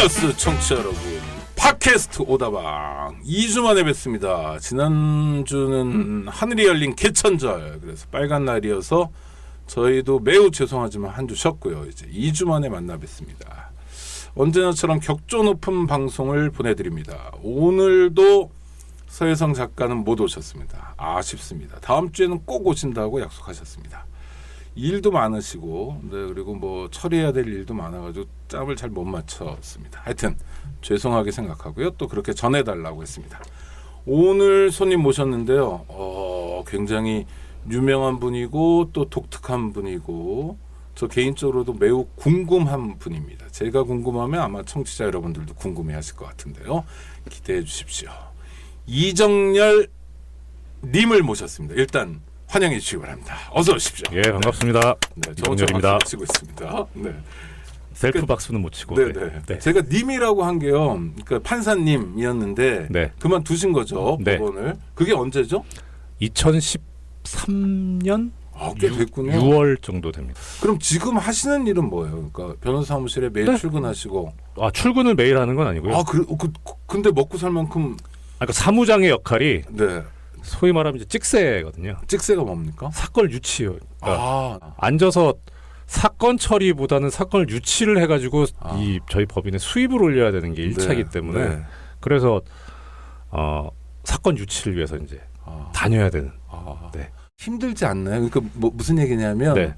B뉴스 청취자 여러분, 팟캐스트 오다방 2주 만에 뵙습니다. 지난주는 하늘이 열린 개천절, 그래서 빨간 날이어서 저희도 매우 죄송하지만 한 주 쉬었고요. 이제 2주 만에 만나 뵙습니다. 언제나처럼 격조 높은 방송을 보내드립니다. 오늘도 서혜성 작가는 못 오셨습니다. 아쉽습니다. 다음 주에는 꼭 오신다고 약속하셨습니다. 일도 많으시고, 네, 그리고 뭐 처리해야 될 일도 많아가지고 짬을 잘 못 맞췄습니다. 하여튼 죄송하게 생각하고요. 또 그렇게 전해달라고 했습니다. 오늘 손님 모셨는데요. 굉장히 유명한 분이고 또 독특한 분이고 저 개인적으로도 매우 궁금한 분입니다. 제가 궁금하면 아마 청취자 여러분들도 궁금해하실 것 같은데요. 기대해 주십시오. 이정열 님을 모셨습니다. 일단 환영해 주시기 바랍니다. 어서 오십시오. 예, 반갑습니다. 네, 이정열입니다. 치고 있습니다. 네. 셀프 박수는 못 치고. 네. 네. 제가 님이라고 한 게요. 그러니까 판사님이었는데 네. 그만두신 거죠. 네. 법원을. 그게 언제죠? 2013년 꽤 됐군요. 6월 정도 됩니다. 그럼 지금 하시는 일은 뭐예요? 그러니까 변호사 사무실에 매일 네. 출근하시고. 출근을 매일 하는 건 아니고요. 근데 먹고 살 만큼. 그러니까 사무장의 역할이 네. 소위 말하면 이제 찍새거든요. 찍새가 뭡니까? 사건 유치요. 그러니까 앉아서 사건 처리보다는 사건을 유치를 해가지고 이 저희 법인의 수입을 올려야 되는 게 1차이기 때문에 네. 그래서 사건 유치를 위해서 이제 다녀야 되는. 네. 힘들지 않나요? 그러니까 뭐 무슨 얘기냐면 네.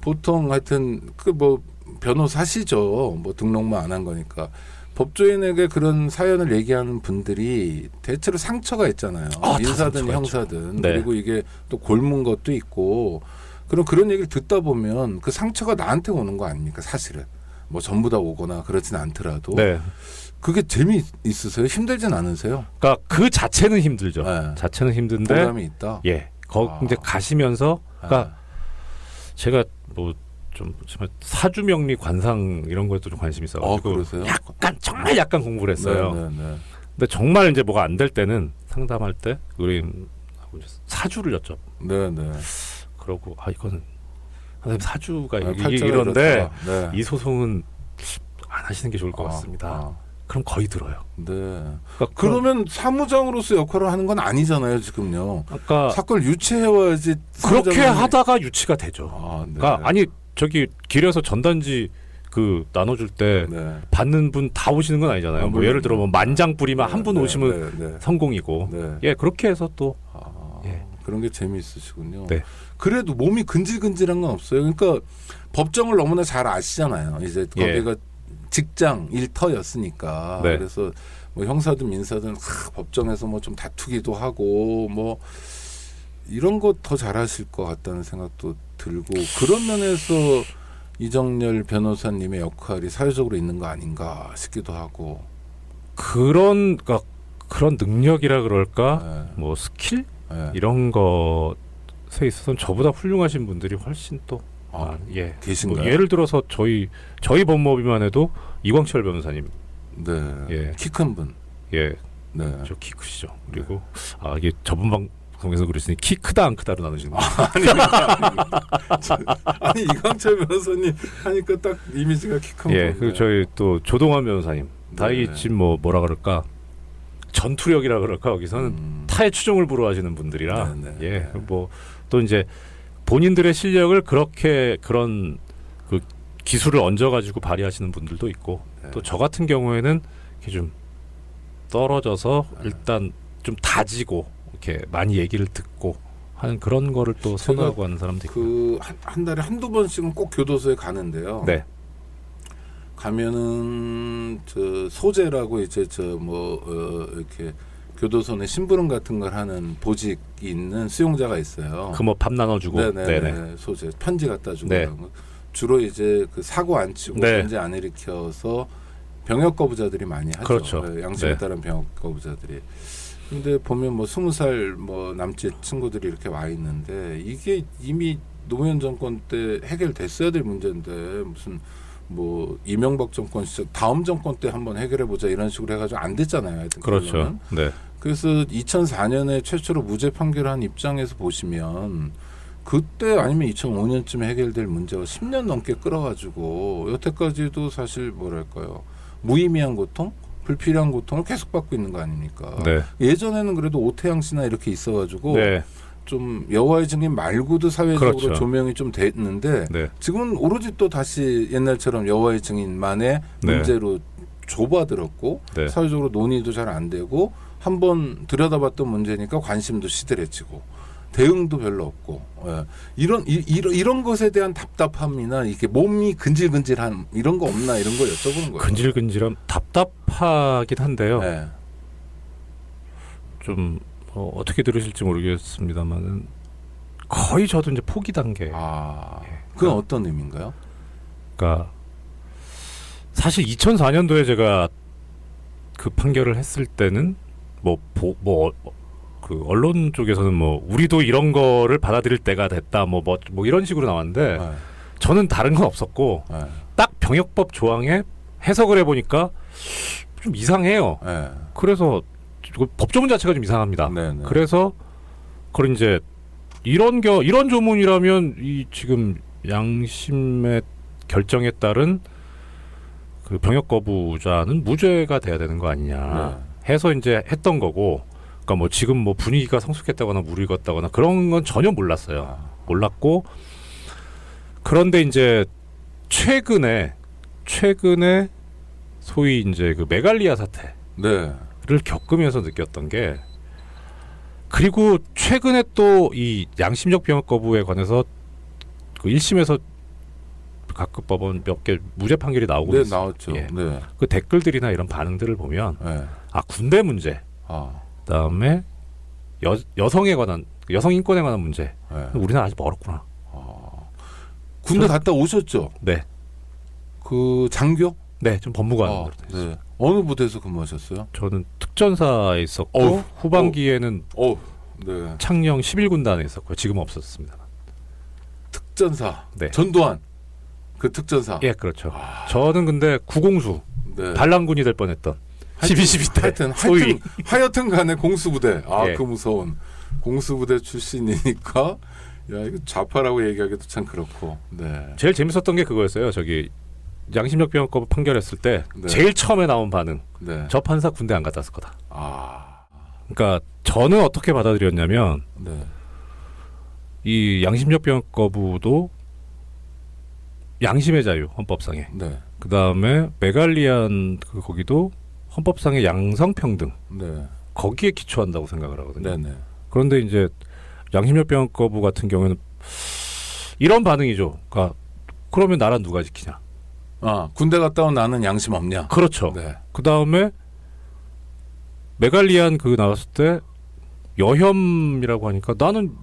보통 하여튼 뭐 변호사시죠. 뭐 등록만 안 한 거니까. 법조인에게 그런 사연을 얘기하는 분들이 대체로 상처가 있잖아요. 민사든 형사든. 네. 그리고 이게 또 골문 것도 있고 그런 얘기를 듣다 보면 그 상처가 나한테 오는 거 아닙니까? 사실은. 뭐 전부 다 오거나 그렇진 않더라도. 네. 그게 재미있으세요? 힘들진 않으세요? 그러니까 그 자체는 힘들죠. 네. 자체는 힘든데 보람이 있다. 예. 이제 가시면서 그러니까 제가 뭐 좀 사주명리 관상 이런 것도 좀 관심이 있어가지고 정말 약간 공부를 했어요. 네. 근데 정말 이제 뭐가 안 될 때는 상담할 때 우리 사주를 여쭤. 네. 그러고 이거는 선생님 사주가 팔자가 이런데 네. 이 소송은 안 하시는 게 좋을 것 같습니다. 그럼 거의 들어요. 네. 그러면 사무장으로서 역할을 하는 건 아니잖아요, 지금요. 그러니까 사건을 유치해와야지. 그렇게 하다가 유치가 되죠. 네. 그러니까 저기 길에서 전단지 나눠줄 때 받는 분 다 오시는 건 아니잖아요. 뭐 예를 들어 뭐 만장 뿌리면 한 분 오시면 성공이고. 예, 그렇게 해서 또 그런 게 재미있으시군요. 네. 그래도 몸이 근질근질한 건 없어요. 그러니까 법정을 너무나 잘 아시잖아요. 이제 거기가 직장 일터였으니까. 네. 그래서 뭐 형사든 민사든 법정에서 뭐 좀 다투기도 하고 뭐 이런 거 더 잘하실 것 같다는 생각도 들고 그런 면에서 이정열 변호사님의 역할이 사회적으로 있는 거 아닌가 싶기도 하고 그런 능력이라 그럴까 뭐 스킬 이런 것에 있어서는 저보다 훌륭하신 분들이 훨씬 또 계신가요? 뭐 예를 들어서 저희 법무법인만 해도 이광철 변호사님 키 큰 분 저 키 크시죠. 그리고 이게 저번 방송에서 그랬으니 키 크다 안 크다로 나누시는 거예요. 아니 이광철 변호사님 하니까 딱 이미지가 키 큰 분. 그리고 저희 또 조동환 변호사님 지금 뭐라 그럴까 전투력이라 그럴까 여기서는 타의 추종을 불허하시는 분들이라 뭐 또 이제 본인들의 실력을 그런 기술을 얹어가지고 발휘하시는 분들도 있고 또 저 같은 경우에는 이렇게 좀 떨어져서 일단 좀 다지고 이렇게 많이 얘기를 듣고 하는 그런 거를 또 선호하고 하는 사람도 있고 한 달에 한두 번씩은 꼭 교도소에 가는데요. 네. 가면은 소재라고 이제 이렇게 교도소 내 심부름 같은 걸 하는 보직이 있는 수용자가 있어요. 뭐 밥 나눠주고 네네. 소재 편지 갖다 주고 주로 이제 사고 안 치고 문제 안 일으켜서 병역 거부자들이 많이 하죠. 그렇죠. 양심에 따른 병역 거부자들이. 근데 보면 20살 남짓 친구들이 이렇게 와 있는데 이게 이미 노무현 정권 때 해결됐어야 될 문제인데 무슨 이명박 정권 시절 다음 정권 때 한번 해결해 보자 이런 식으로 해가지고 안 됐잖아요. 하여튼 그렇죠. 그래서 2004년에 최초로 무죄 판결한 입장에서 보시면 그때 아니면 2005년쯤에 해결될 문제가 10년 넘게 끌어가지고 여태까지도 사실 뭐랄까요 무의미한 고통, 불필요한 고통을 계속 받고 있는 거 아닙니까? 네. 예전에는 그래도 오태양 씨나 이렇게 있어가지고 네. 좀 여호와의 증인 말고도 사회적으로 그렇죠. 조명이 좀 됐는데 네. 지금은 오로지 또 다시 옛날처럼 여호와의 증인만의 네. 문제로 좁아들었고 네. 사회적으로 논의도 잘 안 되고 한번 들여다봤던 문제니까 관심도 시들해지고 대응도 별로 없고 예. 이런 것에 대한 답답함이나 이게 몸이 근질근질한 이런 거 없나 이런 거 여쭤보는 거예요. 근질근질한 답답하긴 한데요. 예. 좀 어떻게 들으실지 모르겠습니다만은 거의 저도 이제 포기 단계. 아, 예. 그건 어떤 의미인가요? 그러니까 사실 2004년도에 제가 그 판결을 했을 때는 그 언론 쪽에서는 뭐 우리도 이런 거를 받아들일 때가 됐다 뭐 이런 식으로 나왔는데 예. 저는 다른 건 없었고 예. 딱 병역법 조항에 해석을 해보니까 좀 이상해요. 예. 그래서 법조문 자체가 좀 이상합니다. 네네. 그래서 그걸 이제 이런 조문이라면 이 지금 양심의 결정에 따른 그 병역 거부자는 무죄가 돼야 되는 거 아니냐 해서 이제 했던 거고, 그러니까 뭐 지금 뭐 분위기가 성숙했다거나 무르익었다거나 그런 건 전혀 몰랐어요. 몰랐고, 그런데 이제 최근에 소위 이제 그 메갈리아 사태를 네. 겪으면서 느꼈던 게, 그리고 최근에 또 이 양심적 병역 거부에 관해서 그 1심에서 각급 법원 몇 개 무죄 판결이 나오고 네, 있어요. 나왔죠. 예. 네. 그 댓글들이나 이런 반응들을 보면 네. 군대 문제, 아. 그다음에 여성에 관한 여성 인권에 관한 문제, 네. 우리나라 아직 멀었구나. 군대 갔다 오셨죠? 네, 그 장교? 네, 좀 법무관. 네. 어느 부대에서 근무하셨어요? 저는 특전사에 있었고 어우, 후반기에는 네. 창녕 11군단에 있었고요. 지금은 없었습니다. 특전사. 네. 전두환. 그 특전사. 예, 그렇죠. 저는 근데 구공수 네. 반란군이 될 뻔했던 12.12 때 하여튼 간에 공수부대. 예. 그 무서운 공수부대 출신이니까 야, 이거 좌파라고 얘기하기도 참 그렇고. 네. 제일 재밌었던 게 그거였어요. 저기 양심적 병역 거부 판결했을 때 네. 제일 처음에 나온 반응. 네. 저 판사 군대 안 갔다 왔을 거다. 아. 그러니까 저는 어떻게 받아들였냐면 네. 이 양심적 병역 거부도 양심의 자유 헌법상에, 네. 그 다음에 메갈리안 거기도 헌법상의 양성평등 네. 거기에 기초한다고 생각을 하거든요. 네, 네. 그런데 이제 양심적 병역 거부 같은 경우에는 이런 반응이죠. 그러니까 그러면 나라 누가 지키냐? 군대 갔다 온 나는 양심 없냐? 그렇죠. 네. 그 다음에 메갈리안 그 나왔을 때 여혐이라고 하니까 나는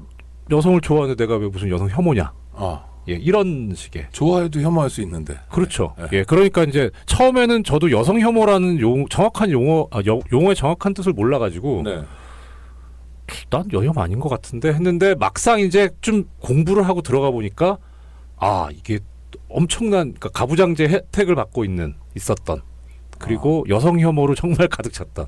여성을 좋아하는데 내가 왜 무슨 여성 혐오냐? 예, 이런 식의. 좋아해도 혐오할 수 있는데. 그렇죠. 네. 예, 그러니까 이제 처음에는 저도 여성 혐오라는 정확한 용어의 정확한 뜻을 몰라가지고 네. 난 여혐 아닌 것 같은데 했는데 막상 이제 좀 공부를 하고 들어가 보니까 이게 엄청난, 그러니까 가부장제 혜택을 받고 있었던, 그리고 여성 혐오로 정말 가득 찼던.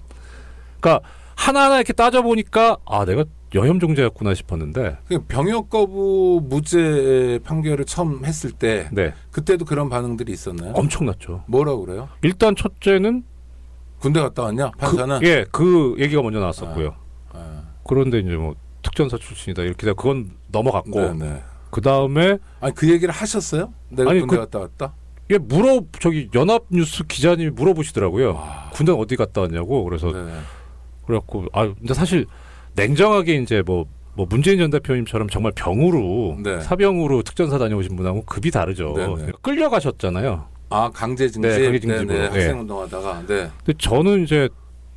그러니까 하나하나 이렇게 따져 보니까 내가 여혐 종자였구나 싶었는데. 병역 거부 무죄 판결을 처음 했을 때, 네, 그때도 그런 반응들이 있었나요? 엄청났죠. 뭐라고 그래요? 일단 첫째는 군대 갔다 왔냐? 판사는? 그 얘기가 먼저 나왔었고요. 그런데 이제 뭐 특전사 출신이다 이렇게 해서 그건 넘어갔고. 네네. 그 다음에 그 얘기를 하셨어요? 내가 군대 갔다 왔다? 저기 연합뉴스 기자님이 물어보시더라고요. 군대 어디 갔다 왔냐고. 그래서 네. 그래갖고 근데 사실 냉정하게 이제 뭐 문재인 전 대표님처럼 정말 병으로, 네. 사병으로 특전사 다녀오신 분하고 급이 다르죠. 네네. 끌려가셨잖아요. 강제징집. 네, 강제징집으로. 네네. 네. 학생운동하다가. 네. 근데 저는 이제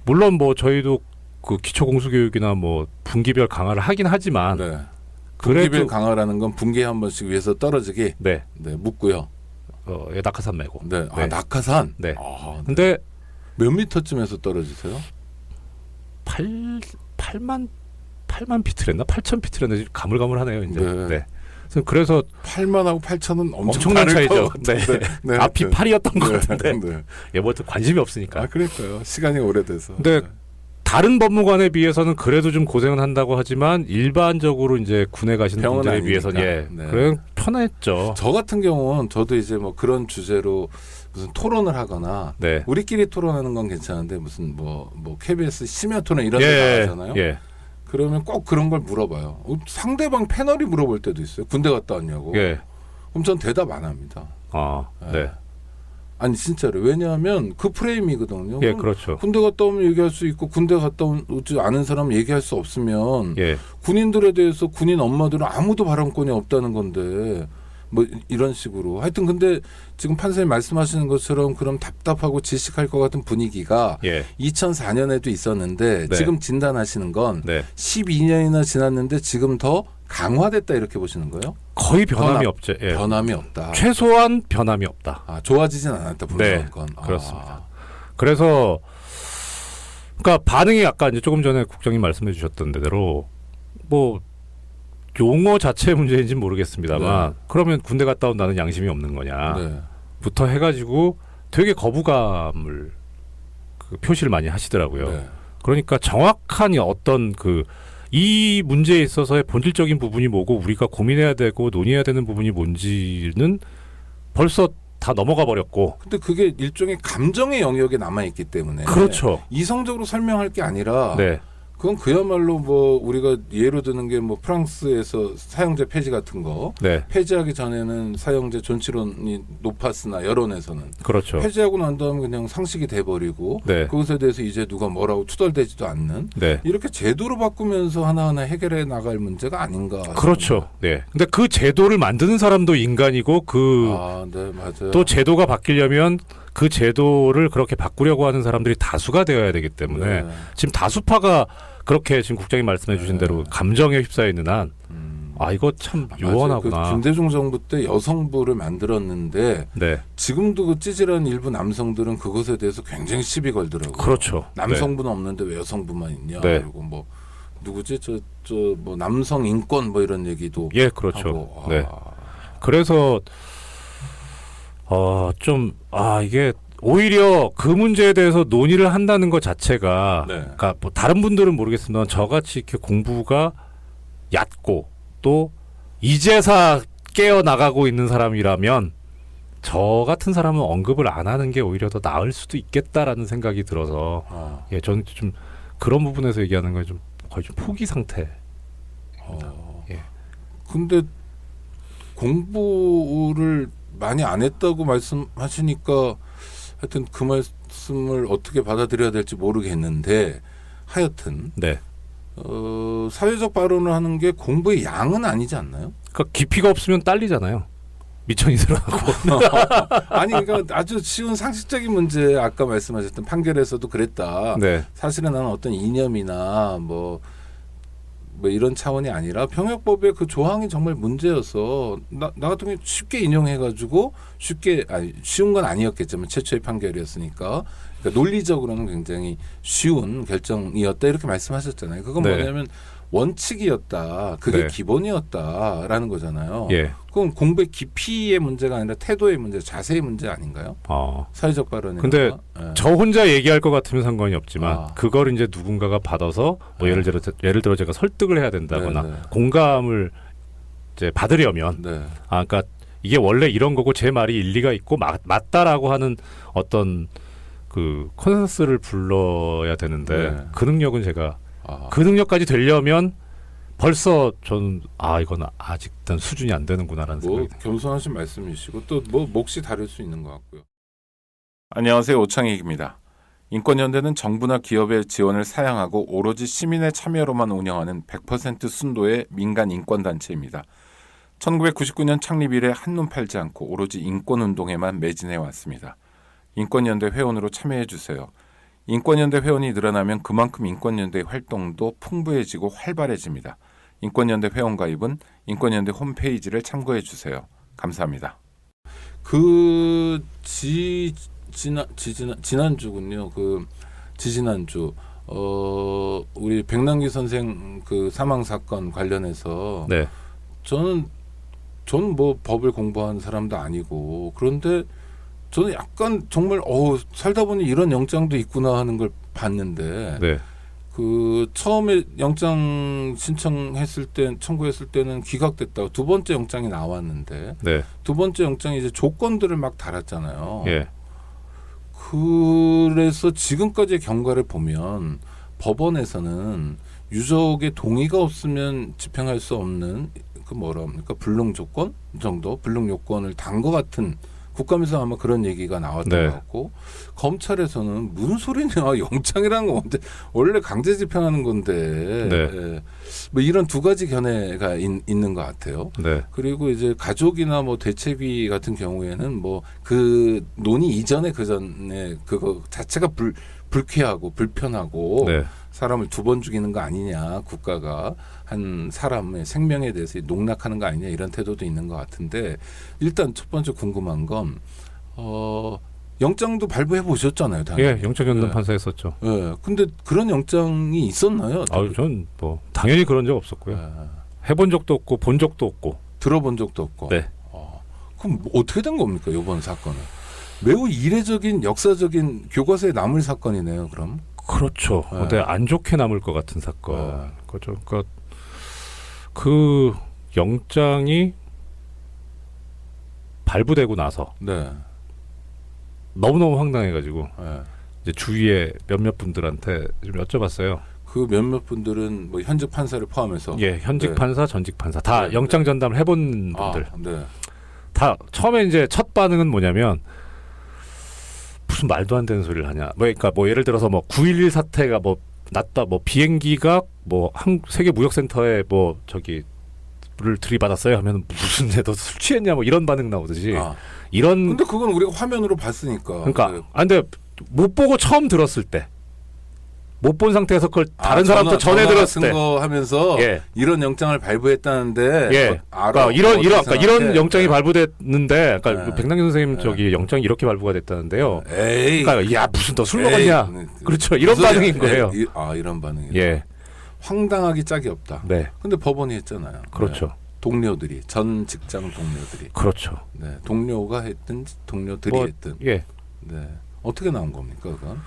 물론 뭐 저희도 그 기초 공수교육이나 뭐 분기별 강화를 하긴 하지만, 네. 그래도 분기별 강화라는 건 분기에 한 번씩 위에서 떨어지기. 네, 묻고요. 낙하산 말고. 네. 네. 낙하산. 네. 네. 근데 몇 미터쯤에서 떨어지세요? 8만 피트랬나? 8천 피트랬나? 지금 가물가물하네요, 이제. 네. 네. 그래서 8만하고 8천은 엄청난 차이죠. 네. 네. 앞이 8이었던 것 같은데. 네. 얘부터 관심이 없으니까. 그러니까요. 시간이 오래돼서. 근데 다른 법무관에 비해서는 그래도 좀 고생은 한다고 하지만 일반적으로 이제 군에 가시는 병원 분들에 아니니까. 비해서는 네. 그래 편했죠. 저 같은 경우는 저도 이제 뭐 그런 주제로 무슨 토론을 하거나 네. 우리끼리 토론하는 건 괜찮은데 무슨 뭐 KBS 심야 토론 이런 데 나가잖아요. 예. 그러면 꼭 그런 걸 물어봐요. 상대방 패널이 물어볼 때도 있어요. 군대 갔다 왔냐고. 예. 그럼 전 대답 안 합니다. 아, 네. 아니 진짜로 왜냐하면 그 프레임이거든요. 예, 그렇죠. 군대 갔다 오면 얘기할 수 있고 군대 갔다 오지 않은 사람은 얘기할 수 없으면 예. 군인들에 대해서 군인 엄마들은 아무도 발언권이 없다는 건데 뭐 이런 식으로 하여튼 근데 지금 판사님 말씀하시는 것처럼 그럼 답답하고 질식할 것 같은 분위기가 예. 2004년에도 있었는데 네. 지금 진단하시는 건 네. 12년이나 지났는데 지금 더 강화됐다 이렇게 보시는 거예요? 거의 변함이 없죠. 예. 변함이 없다. 최소한 변함이 없다. 아, 좋아지진 않았다. 네, 건. 그렇습니다. 그래서 그러니까 반응이 아까 이제 조금 전에 국장님 말씀해 주셨던 대로 뭐 용어 자체의 문제인지는 모르겠습니다만 네. 그러면 군대 갔다 온 나는 양심이 없는 거냐부터 네. 해가지고 되게 거부감을 그 표시를 많이 하시더라고요. 네. 그러니까 정확한 어떤 그 이 문제에 있어서의 본질적인 부분이 뭐고 우리가 고민해야 되고 논의해야 되는 부분이 뭔지는 벌써 다 넘어가 버렸고. 근데 그게 일종의 감정의 영역에 남아 있기 때문에 그렇죠. 이성적으로 설명할 게 아니라 네. 그건 그야말로 뭐 우리가 예로 드는 게 뭐 프랑스에서 사형제 폐지 같은 거 네. 폐지하기 전에는 사형제 존치론이 높았으나 여론에서는 그렇죠. 폐지하고 난 다음에 그냥 상식이 돼버리고 네. 그것에 대해서 이제 누가 뭐라고 투덜대지도 않는 네. 이렇게 제도로 바꾸면서 하나하나 해결해 나갈 문제가 아닌가. 그렇죠. 네. 근데 그 제도를 만드는 사람도 인간이고 그 네, 맞아요. 또 제도가 바뀌려면 그 제도를 그렇게 바꾸려고 하는 사람들이 다수가 되어야 되기 때문에 네. 지금 다수파가 그렇게 지금 국장님 말씀해 주신 대로 감정에 휩싸여 있는 한 이거 참 요원하구나. 그 김대중 정부 때 여성부를 만들었는데 네. 지금도 그 찌질한 일부 남성들은 그것에 대해서 굉장히 시비 걸더라고요. 그렇죠. 남성부는 없는데 왜 여성부만 있냐. 네. 그리고 뭐 누구지 저 뭐 남성 인권 뭐 이런 얘기도 예, 그렇죠. 하고. 네. 그래서 이게 오히려 그 문제에 대해서 논의를 한다는 것 자체가 네. 그러니까 뭐 다른 분들은 모르겠지만 저같이 이렇게 공부가 얕고 또 이제서 깨어 나가고 있는 사람이라면 저 같은 사람은 언급을 안 하는 게 오히려 더 나을 수도 있겠다라는 생각이 들어서 예, 저는 좀 그런 부분에서 얘기하는 건 좀 거의 좀 포기 상태. 예. 근데 공부를 많이 안 했다고 말씀하시니까 하여튼 그 말씀을 어떻게 받아들여야 될지 모르겠는데 하여튼 네. 사회적 발언을 하는 게 공부의 양은 아니지 않나요? 그러니까 깊이가 없으면 딸리잖아요. 미천이 들어가고. 아니 그러니까 아주 쉬운 상식적인 문제 아까 말씀하셨던 판결에서도 그랬다. 네. 사실은 나는 어떤 이념이나 뭐 이런 차원이 아니라 병역법의 그 조항이 정말 문제여서 나 같은 경우에 쉽게 인용해가지고 쉬운 건 아니었겠지만 최초의 판결이었으니까 그러니까 논리적으로는 굉장히 쉬운 결정이었다 이렇게 말씀하셨잖아요. 그건 네. 뭐냐면 원칙이었다. 그게 네. 기본이었다라는 거잖아요. 예. 그럼 공부의 깊이의 문제가 아니라 태도의 문제, 자세의 문제 아닌가요? 사회적 발언이. 근데 저 혼자 얘기할 것 같으면 상관이 없지만 그걸 이제 누군가가 받아서 뭐 예를 들어 제가 설득을 해야 된다거나 네. 공감을 이제 받으려면 네. 그러니까 이게 원래 이런 거고 제 말이 일리가 있고 맞다라고 하는 어떤 그 컨센서스를 불러야 되는데 네. 그 능력은 제가 그 능력까지 되려면 벌써 저는 이건 아직 일단 수준이 안 되는구나라는 뭐 생각이 겸손하신 말씀이시고 또 뭐 몫이 다를 수 있는 것 같고요. 안녕하세요, 오창익입니다. 인권연대는 정부나 기업의 지원을 사양하고 오로지 시민의 참여로만 운영하는 100% 순도의 민간 인권단체입니다. 1999년 창립 이래 한눈 팔지 않고 오로지 인권운동에만 매진해 왔습니다. 인권연대 회원으로 참여해 주세요. 인권연대 회원이 늘어나면 그만큼 인권연대의 활동도 풍부해지고 활발해집니다. 인권연대 회원 가입은 인권연대 홈페이지를 참고해 주세요. 감사합니다. 지난주군요. 지지난주 우리 백남기 선생 그 사망 사건 관련해서 네. 저는 뭐 법을 공부한 사람도 아니고 그런데 저는 약간 정말 살다 보니 이런 영장도 있구나 하는 걸 봤는데 네. 그 처음에 영장 청구했을 때는 기각됐다고 두 번째 영장이 나왔는데 네. 두 번째 영장이 이제 조건들을 막 달았잖아요. 예. 그래서 지금까지의 경과를 보면 법원에서는 유족의 동의가 없으면 집행할 수 없는 그 뭐라 합니까 불능 조건 정도 불능 요건을 단 것 같은 국감에서 아마 그런 얘기가 나왔던 네. 것 같고 검찰에서는 무슨 소리냐 영장이라는 건 원래 강제 집행하는 건데 네. 예. 뭐 이런 두 가지 견해가 있는 것 같아요. 네. 그리고 이제 가족이나 뭐 대책위 같은 경우에는 뭐 그 논의 이전에 그 전에 그거 자체가 불쾌하고 불편하고 네. 사람을 두 번 죽이는 거 아니냐 국가가 한 사람의 생명에 대해서 농락하는 거 아니냐 이런 태도도 있는 것 같은데 일단 첫 번째 궁금한 건 영장도 발부해 보셨잖아요, 당연히. 예, 영장 연단 네. 판사했었죠. 예, 근데 그런 영장이 있었나요? 전 뭐 당연히 그런 적 없었고요. 예, 해본 적도 없고 본 적도 없고. 들어본 적도 없고. 네. 그럼 어떻게 된 겁니까 이번 사건은? 매우 이례적인 역사적인 교과서에 남을 사건이네요. 그럼. 그렇죠. 네. 근데 안 좋게 남을 것 같은 사건. 네. 그렇죠. 그러니까 그 영장이 발부되고 나서 네. 너무너무 황당해가지고 예. 이제 주위에 몇몇 분들한테 좀 여쭤봤어요. 그 몇몇 분들은 뭐 현직 판사를 포함해서. 예, 현직 네. 판사, 전직 판사 다 네, 영장 전담을 해본 분들. 네. 다 처음에 이제 첫 반응은 뭐냐면 무슨 말도 안 되는 소리를 하냐. 그러니까 뭐 예를 들어서 뭐 9.11 사태가 뭐 났다. 뭐 비행기가 뭐 세계 무역센터에 뭐 저기 를 들이받았어요 하면 무슨 너 술 취했냐 뭐 이런 반응 나오듯이 이런. 근데 그건 우리가 화면으로 봤으니까. 그러니까 네. 근데 못 보고 처음 들었을 때. 못 본 상태에서 그걸 다른 사람도 전해 전화 들었을 같은 때. 거 하면서 예. 이런 영장을 발부했다는데. 예. 알아. 그러니까 이런 영장이 네. 발부됐는데, 그러니까 네. 백남기 선생님 네. 저기 영장이 이렇게 발부가 됐다는데요. 에이. 그러니까 야 무슨 너 술 에이. 먹었냐? 그렇죠. 이런 무슨 반응인 소리야. 거예요. 이런 반응이에요. 예, 황당하기 짝이 없다. 네, 근데 법원이 했잖아요. 그렇죠, 네. 동료들이 전 직장 동료들이. 그렇죠. 네. 동료가 했든 동료들이 뭐, 했든. 예, 네. 어떻게 나온 겁니까, 그건?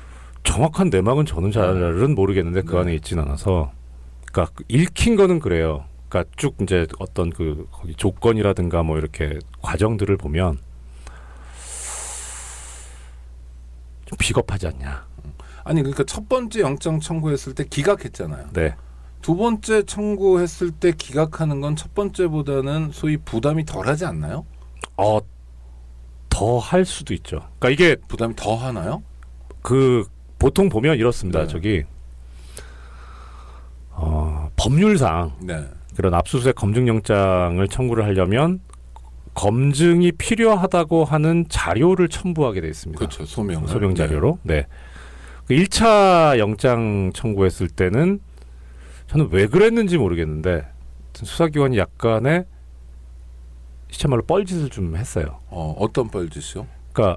정확한 내막은 저는 잘은 모르겠는데 그 네. 안에 있진 않아서, 그러니까 읽힌 거는 그래요. 그러니까 쭉 이제 어떤 그 거기 조건이라든가 뭐 이렇게 과정들을 보면 좀 비겁하지 않냐. 아니 그러니까 첫 번째 영장 청구했을 때 기각했잖아요. 네, 두 번째 청구했을 때 기각하는 건 첫 번째보다는 소위 부담이 덜하지 않나요? 더 할 수도 있죠. 그러니까 이게 부담이 더 하나요? 그 보통 보면 이렇습니다. 네. 저기 법률상 네. 그런 압수수색 검증영장을 청구를 하려면 검증이 필요하다고 하는 자료를 첨부하게 돼 있습니다. 그렇죠. 소명. 소명 자료로. 네. 그 1차 영장 청구했을 때는 저는 왜 그랬는지 모르겠는데 수사기관이 약간의 시체말로 뻘짓을 좀 했어요. 어떤 뻘짓이요? 그러니까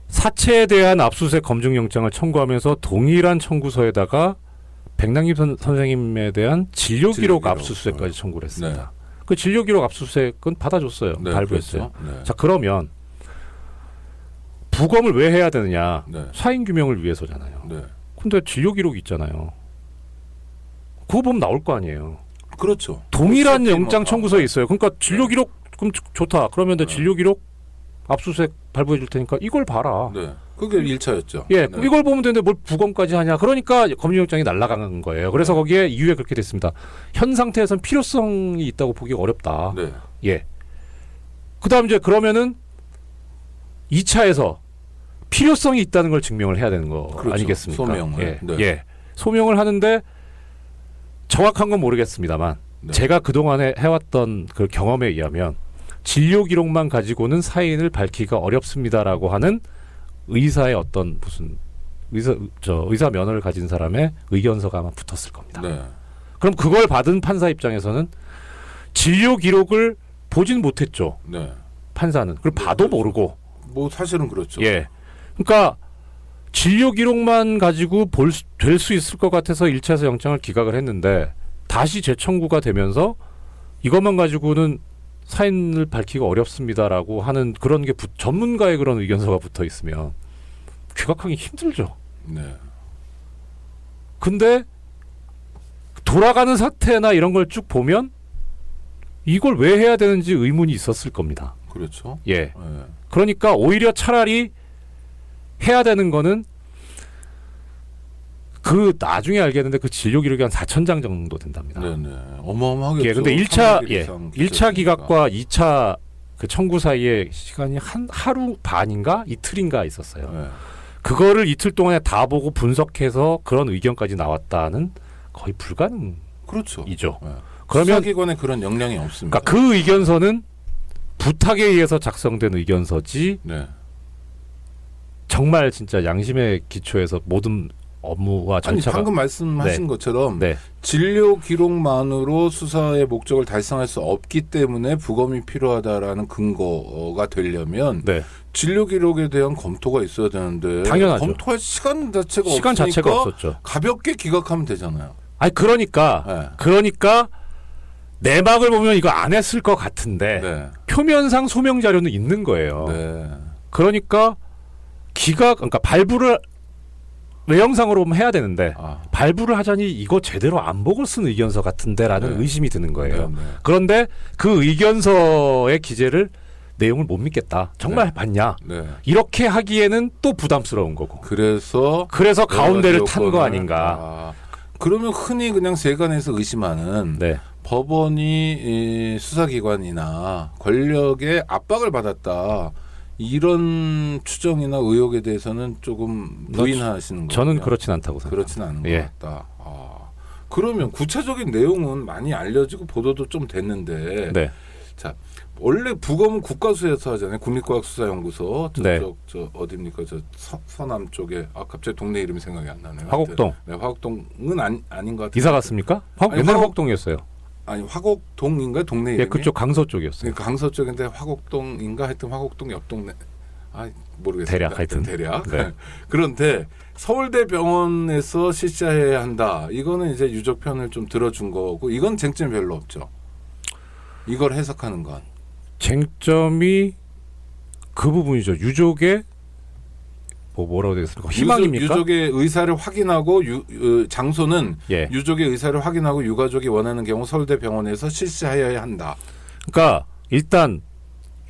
사체에 대한 압수수색 검증영장을 청구하면서 동일한 청구서에다가 백남기 선생님에 대한 진료기록 압수수색까지 청구를 했습니다. 네. 그 진료기록 압수수색은 받아줬어요. 네, 발부했어요. 그렇죠. 네. 자 그러면 부검을 왜 해야 되느냐? 네. 사인규명을 위해서잖아요. 네. 근데 진료기록이 있잖아요. 그거 보면 나올 거 아니에요. 그렇죠. 동일한 어차피 영장 뭐, 청구서에 있어요. 그러니까 진료기록 그럼 좋다. 그러면 내 네. 진료기록 압수수색 발부해 줄 테니까 이걸 봐라. 네. 그게 1차였죠. 예, 네. 이걸 보면 되는데 뭘 부검까지 하냐. 그러니까 검증영장이 날아간 거예요. 그래서 네. 거기에 이유에 그렇게 됐습니다. 현 상태에선 필요성이 있다고 보기가 어렵다. 네. 예. 그다음 이제 그러면은 2차에서 필요성이 있다는 걸 증명을 해야 되는 거 그렇죠. 아니겠습니까? 소명을. 예. 네. 예. 소명을 하는데 정확한 건 모르겠습니다만 네. 제가 그동안에 해왔던 그 경험에 의하면 진료 기록만 가지고는 사인을 밝히기가 어렵습니다라고 하는 의사의 어떤 무슨 의사 면허를 가진 사람의 의견서가 아마 붙었을 겁니다. 네. 그럼 그걸 받은 판사 입장에서는 진료 기록을 보진 못했죠. 네. 판사는. 그리고 네, 봐도 그렇죠. 모르고. 뭐 사실은 그렇죠. 예. 그러니까 진료 기록만 가지고 될 수 있을 것 같아서 1차에서 영장을 기각을 했는데 다시 재청구가 되면서 이것만 가지고는 사인을 밝히기가 어렵습니다라고 하는 그런 게 전문가의 그런 의견서가 붙어 있으면 기각하기 힘들죠. 네. 근데 돌아가는 사태나 이런 걸 쭉 보면 이걸 왜 해야 되는지 의문이 있었을 겁니다. 그렇죠. 예. 네. 그러니까 오히려 차라리 해야 되는 거는 그 나중에 알겠는데 그 진료 기록이 한 4,000장 정도 된답니다. 네네. 어마어마하겠죠. 예, 근데 1차 기각과 2차 그 청구 사이에 시간이 하루 반인가 이틀인가 있었어요. 네. 그거를 이틀 동안에 다 보고 분석해서 그런 의견까지 나왔다는 거의 불가능이죠. 그렇죠. 네. 그러면 수사기관에 그런 역량이 없습니다. 그러니까 그 의견서는 부탁에 의해서 작성된 의견서지 네. 정말 진짜 양심의 기초에서 모든 업무와 아니 절차가 방금 말씀하신 네. 것처럼 네. 진료 기록만으로 수사의 목적을 달성할 수 없기 때문에 부검이 필요하다라는 근거가 되려면 네. 진료 기록에 대한 검토가 있어야 되는데 당연하죠. 검토할 시간 자체가 시간 없으니까 자체가 없었죠. 가볍게 기각하면 되잖아요. 아니 그러니까 내막을 보면 이거 안 했을 것 같은데 네. 표면상 소명 자료는 있는 거예요. 네. 그러니까 그러니까 발부를 외형상으로 보면 해야 되는데 발부를 하자니 이거 제대로 안 보고 쓴 의견서 같은데라는 네. 의심이 드는 거예요. 네, 네. 그런데 그 의견서의 기재를 내용을 못 믿겠다. 정말 네. 봤냐? 네. 이렇게 하기에는 또 부담스러운 거고. 그래서 가운데를 탄 거 아닌가. 그러면 흔히 그냥 세간에서 의심하는 네. 법원이 이 수사기관이나 권력의 압박을 받았다. 이런 추정이나 의혹에 대해서는 조금 부인하시는 거예요. 저는 그렇진 않다고 생각합니다. 그렇진 않은 예. 것 같다. 그러면 구체적인 내용은 많이 알려지고 보도도 좀 됐는데 네. 자 원래 부검은 국가수에서 하잖아요. 국립과학수사연구소 저쪽 네. 저 어디입니까? 저 서남 쪽에 갑자기 동네 이름이 생각이 안 나네요. 화곡동. 네, 화곡동은 아닌 것 같아요. 이사 갔습니까? 아니, 옛날 화곡동이었어요. 아니 화곡동인가 동네 이름이? 예, 그쪽 강서 쪽이었어요. 그러니까 강서 쪽인데 화곡동인가 하여튼 화곡동 옆 동네. 모르겠습니다. 대략 하여튼. 대략. 네. 그런데 서울대병원에서 실시해야 한다. 이거는 이제 유족편을 좀 들어준 거고 이건 쟁점이 별로 없죠. 이걸 해석하는 건. 쟁점이 그 부분이죠. 유족의 뭐라고 되겠습니까? 희망입니까? 유족의 의사를 확인하고 장소는 예. 유족의 의사를 확인하고 유가족이 원하는 경우 서울대병원에서 실시하여야 한다. 그러니까 일단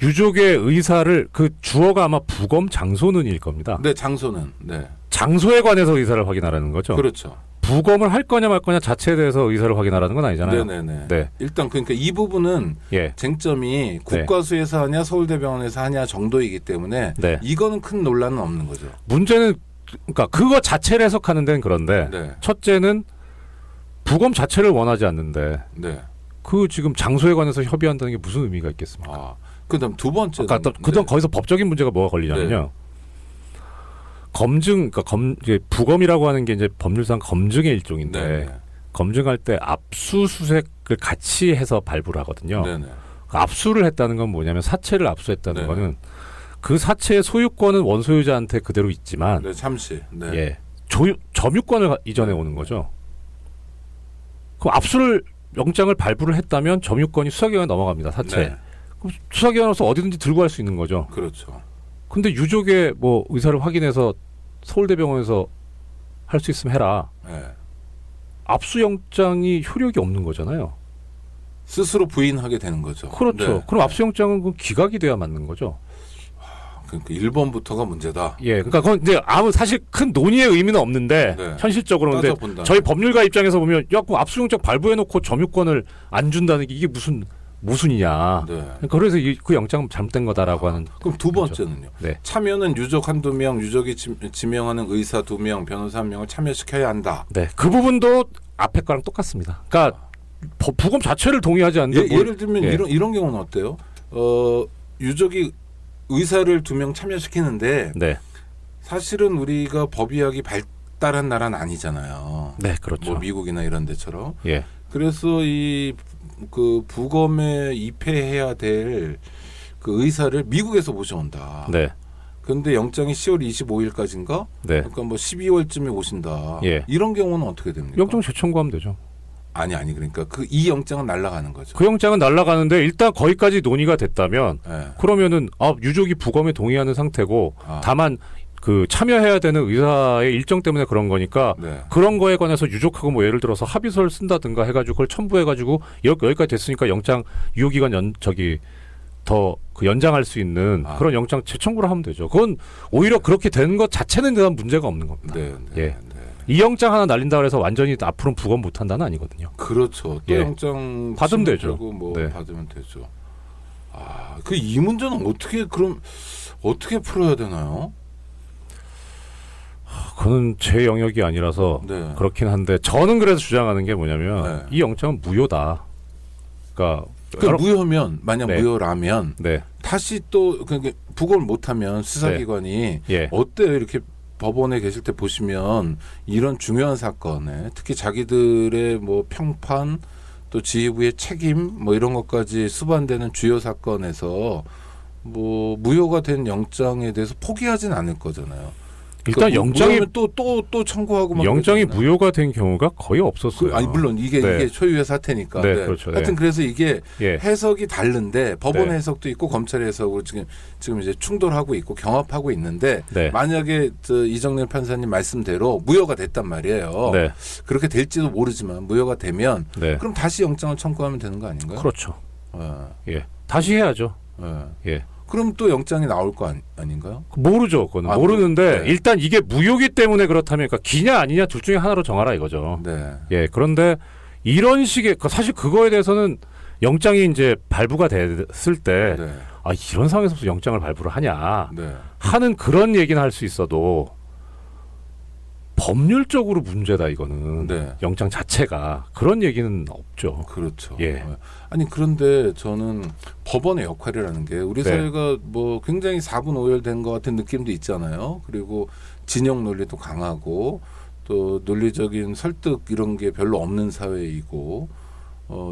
유족의 의사를 그 주어가 아마 부검 장소는일 겁니다. 네, 장소는. 네. 장소에 관해서 의사를 확인하라는 거죠. 그렇죠. 부검을 할 거냐 말 거냐 자체에 대해서 의사를 확인하라는 건 아니잖아요. 네네네. 네. 일단 그러니까 이 부분은 예. 쟁점이 국과수에서 하냐 서울대병원에서 하냐 정도이기 때문에 네. 이거는 큰 논란은 없는 거죠. 문제는 그러니까 그거 자체를 해석하는 데는 그런데 네. 첫째는 부검 자체를 원하지 않는데 네. 그 지금 장소에 관해서 협의한다는 게 무슨 의미가 있겠습니까? 그다음 두 번째. 그러니까 그다음 거기서 법적인 문제가 뭐가 걸리냐면요. 검증, 그러니까 이제 부검이라고 하는 게 이제 법률상 검증의 일종인데 네. 검증할 때 압수수색을 같이 해서 발부를 하거든요. 네네. 압수를 했다는 건 뭐냐면 사체를 압수했다는 네. 거는 그 사체의 소유권은 원소유자한테 그대로 있지만 네, 잠시. 네. 예, 점유권을 이전해 오는 거죠. 그럼 영장을 발부를 했다면 점유권이 수사기관에 넘어갑니다. 사체. 네. 그럼 수사기관으로서 어디든지 들고 갈 수 있는 거죠. 그렇죠. 근데 유족의 뭐 의사를 확인해서 서울대병원에서 할 수 있으면 해라. 네. 압수영장이 효력이 없는 거잖아요. 스스로 부인하게 되는 거죠. 그렇죠. 네. 그럼 압수영장은 그 기각이 돼야 맞는 거죠. 그러니까 1번부터가 문제다. 예, 그러니까 그건 이제 사실 큰 논의의 의미는 없는데 네. 현실적으로 근데 따져본다면. 저희 법률가 입장에서 보면 야, 그럼 압수영장 발부해놓고 점유권을 안 준다는 게 이게 무슨이냐. 네. 그러니까 그래서 그 영장은 잘못된 거다라고 하는. 그럼 두 번째는요. 네. 참여는 유족 한두 명, 유족이 지명하는 의사 2명, 변호사 1명을 참여시켜야 한다. 네, 그 부분도 앞에 거랑 똑같습니다. 그러니까 부검 자체를 동의하지 않는데 예를 들면 이런 경우는 어때요? 유족이 의사를 2명 참여시키는데 네, 사실은 우리가 법의학이 발달한 나라는 아니잖아요. 네, 그렇죠. 뭐 미국이나 이런 데처럼. 예, 그래서 그 부검에 입회해야 될 그 의사를 미국에서 모셔온다. 네, 그런데 영장이 10월 25일까지인가? 네. 그러니까 뭐 12월쯤에 오신다. 예. 이런 경우는 어떻게 됩니까? 영장 재청구하면 되죠. 아니 그러니까 이 영장은 날아가는 거죠. 그 영장은 날아가는데 일단 거기까지 논의가 됐다면 네. 그러면은 유족이 부검에 동의하는 상태고 아. 다만 그 참여해야 되는 의사의 일정 때문에 그런 거니까 네. 그런 거에 관해서 유족하고 뭐 예를 들어서 합의서를 쓴다든가 해가지고 그걸 첨부해가지고 여기까지 됐으니까 영장 유효기간 더 그 연장할 수 있는 그런 영장 재청구를 하면 되죠. 그건 오히려 그렇게 되는 것 자체는 대한 문제가 없는 겁니다. 네, 예. 이 영장 하나 날린다 그래서 완전히 앞으로는 부검 못한다는 아니거든요. 그렇죠. 또 예. 영장 받으면 되죠. 뭐 네. 받으면 되죠. 그 이 문제는 어떻게 풀어야 되나요? 그건 제 영역이 아니라서 네. 그렇긴 한데 저는 그래서 주장하는 게 뭐냐면 네. 이 영장은 무효다. 그러니까 무효면 만약 네. 무효라면 네. 다시 또 부검을 못하면 수사기관이 예. 어때요? 이렇게 법원에 계실 때 보시면 이런 중요한 사건에 특히 자기들의 뭐 평판 또 지휘부의 책임 뭐 이런 것까지 수반되는 주요 사건에서 뭐 무효가 된 영장에 대해서 포기하진 않을 거잖아요. 일단 영장이 또 청구하고 막 영장이 그러잖아요. 무효가 된 경우가 거의 없었어요. 아니 물론 이게 초유의 사태니까. 네, 그렇죠. 하여튼 그래서 이게 예. 해석이 다른데 법원 네. 해석도 있고 검찰의 해석으로 지금 이제 충돌하고 있고 경합하고 있는데 네. 만약에 이정렬 판사님 말씀대로 무효가 됐단 말이에요. 네. 그렇게 될지도 모르지만 무효가 되면 네. 그럼 다시 영장을 청구하면 되는 거 아닌가요? 그렇죠. 예. 예. 다시 해야죠. 예. 그럼 또 영장이 나올 거 아닌가요? 모르죠. 그건 모르는데 일단 이게 무효기 때문에 그렇다면 그러니까 기냐 아니냐 둘 중에 하나로 정하라 이거죠. 네. 예. 그런데 이런 식의 사실 그거에 대해서는 영장이 이제 발부가 됐을 때 네. 이런 상황에서 무슨 영장을 발부를 하냐 네. 하는 그런 얘기는 할 수 있어도 법률적으로 문제다 이거는 네. 영장 자체가 그런 얘기는 없죠. 그렇죠. 예. 아니 그런데 저는 법원의 역할이라는 게 우리 네. 사회가 뭐 굉장히 4분 오열된 것 같은 느낌도 있잖아요. 그리고 진영 논리도 강하고 또 논리적인 설득 이런 게 별로 없는 사회이고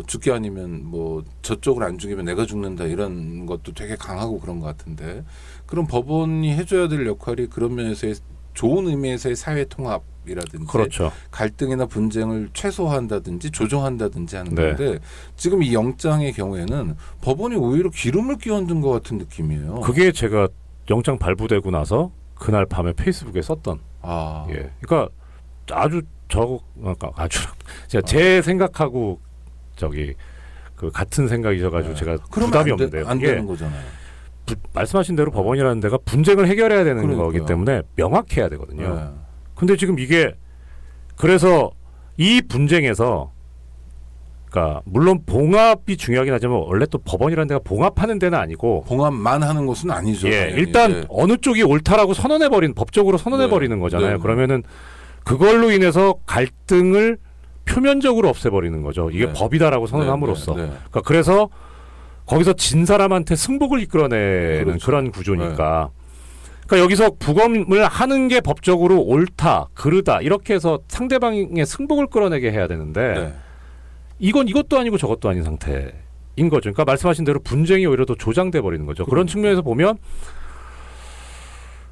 죽기 아니면 뭐 저쪽을 안 죽이면 내가 죽는다 이런 것도 되게 강하고 그런 것 같은데 그럼 법원이 해줘야 될 역할이 그런 면에서의 좋은 의미에서의 사회 통합이라든지 그렇죠. 갈등이나 분쟁을 최소화한다든지 조정한다든지 하는 네. 건데 지금 이 영장의 경우에는 법원이 오히려 기름을 끼얹은 것 같은 느낌이에요. 그게 제가 영장 발부되고 나서 그날 밤에 페이스북에 썼던. 예. 그러니까 아주 제 생각하고 그 같은 생각이셔가지고 제가 부담이 없는데요. 안 되는 거잖아요. 말씀하신 대로 법원이라는 데가 분쟁을 해결해야 되는 그러니까요. 거기 때문에 명확해야 되거든요. 네. 근데 지금 이게 그래서 이 분쟁에서 그러니까 물론 봉합이 중요하긴 하지만 원래 또 법원이라는 데가 봉합하는 데는 아니고 봉합만 하는 것은 아니죠. 예, 당연히. 일단 네. 어느 쪽이 옳다라고 법적으로 선언해 버리는 거잖아요. 네. 그러면은 그걸로 인해서 갈등을 표면적으로 없애버리는 거죠. 이게 네. 법이다라고 선언함으로써. 네. 그러니까 그래서 거기서 진 사람한테 승복을 이끌어내는 그렇죠. 그런 구조니까. 그러니까 여기서 부검을 하는 게 법적으로 옳다, 그르다 이렇게 해서 상대방의 승복을 끌어내게 해야 되는데 네. 이것도 아니고 저것도 아닌 상태인 거죠. 그러니까 말씀하신 대로 분쟁이 오히려 더 조장돼 버리는 거죠. 그런 측면에서 보면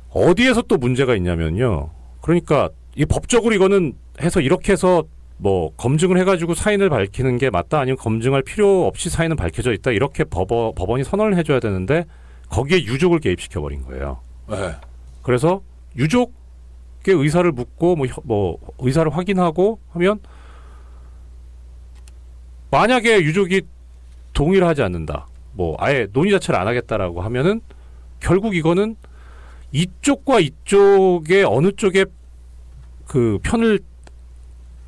어디에서 또 문제가 있냐면요. 그러니까 이 법적으로 이거는 해서 이렇게 해서 뭐 검증을 해가지고 사인을 밝히는 게 맞다 아니면 검증할 필요 없이 사인은 밝혀져 있다 이렇게 법원이 선언을 해줘야 되는데 거기에 유족을 개입시켜 버린 거예요. 네. 그래서 유족의 의사를 묻고 뭐 의사를 확인하고 하면 만약에 유족이 동의를 하지 않는다, 뭐 아예 논의 자체를 안 하겠다라고 하면은 결국 이거는 이쪽과 이쪽의 어느 쪽에 그 편을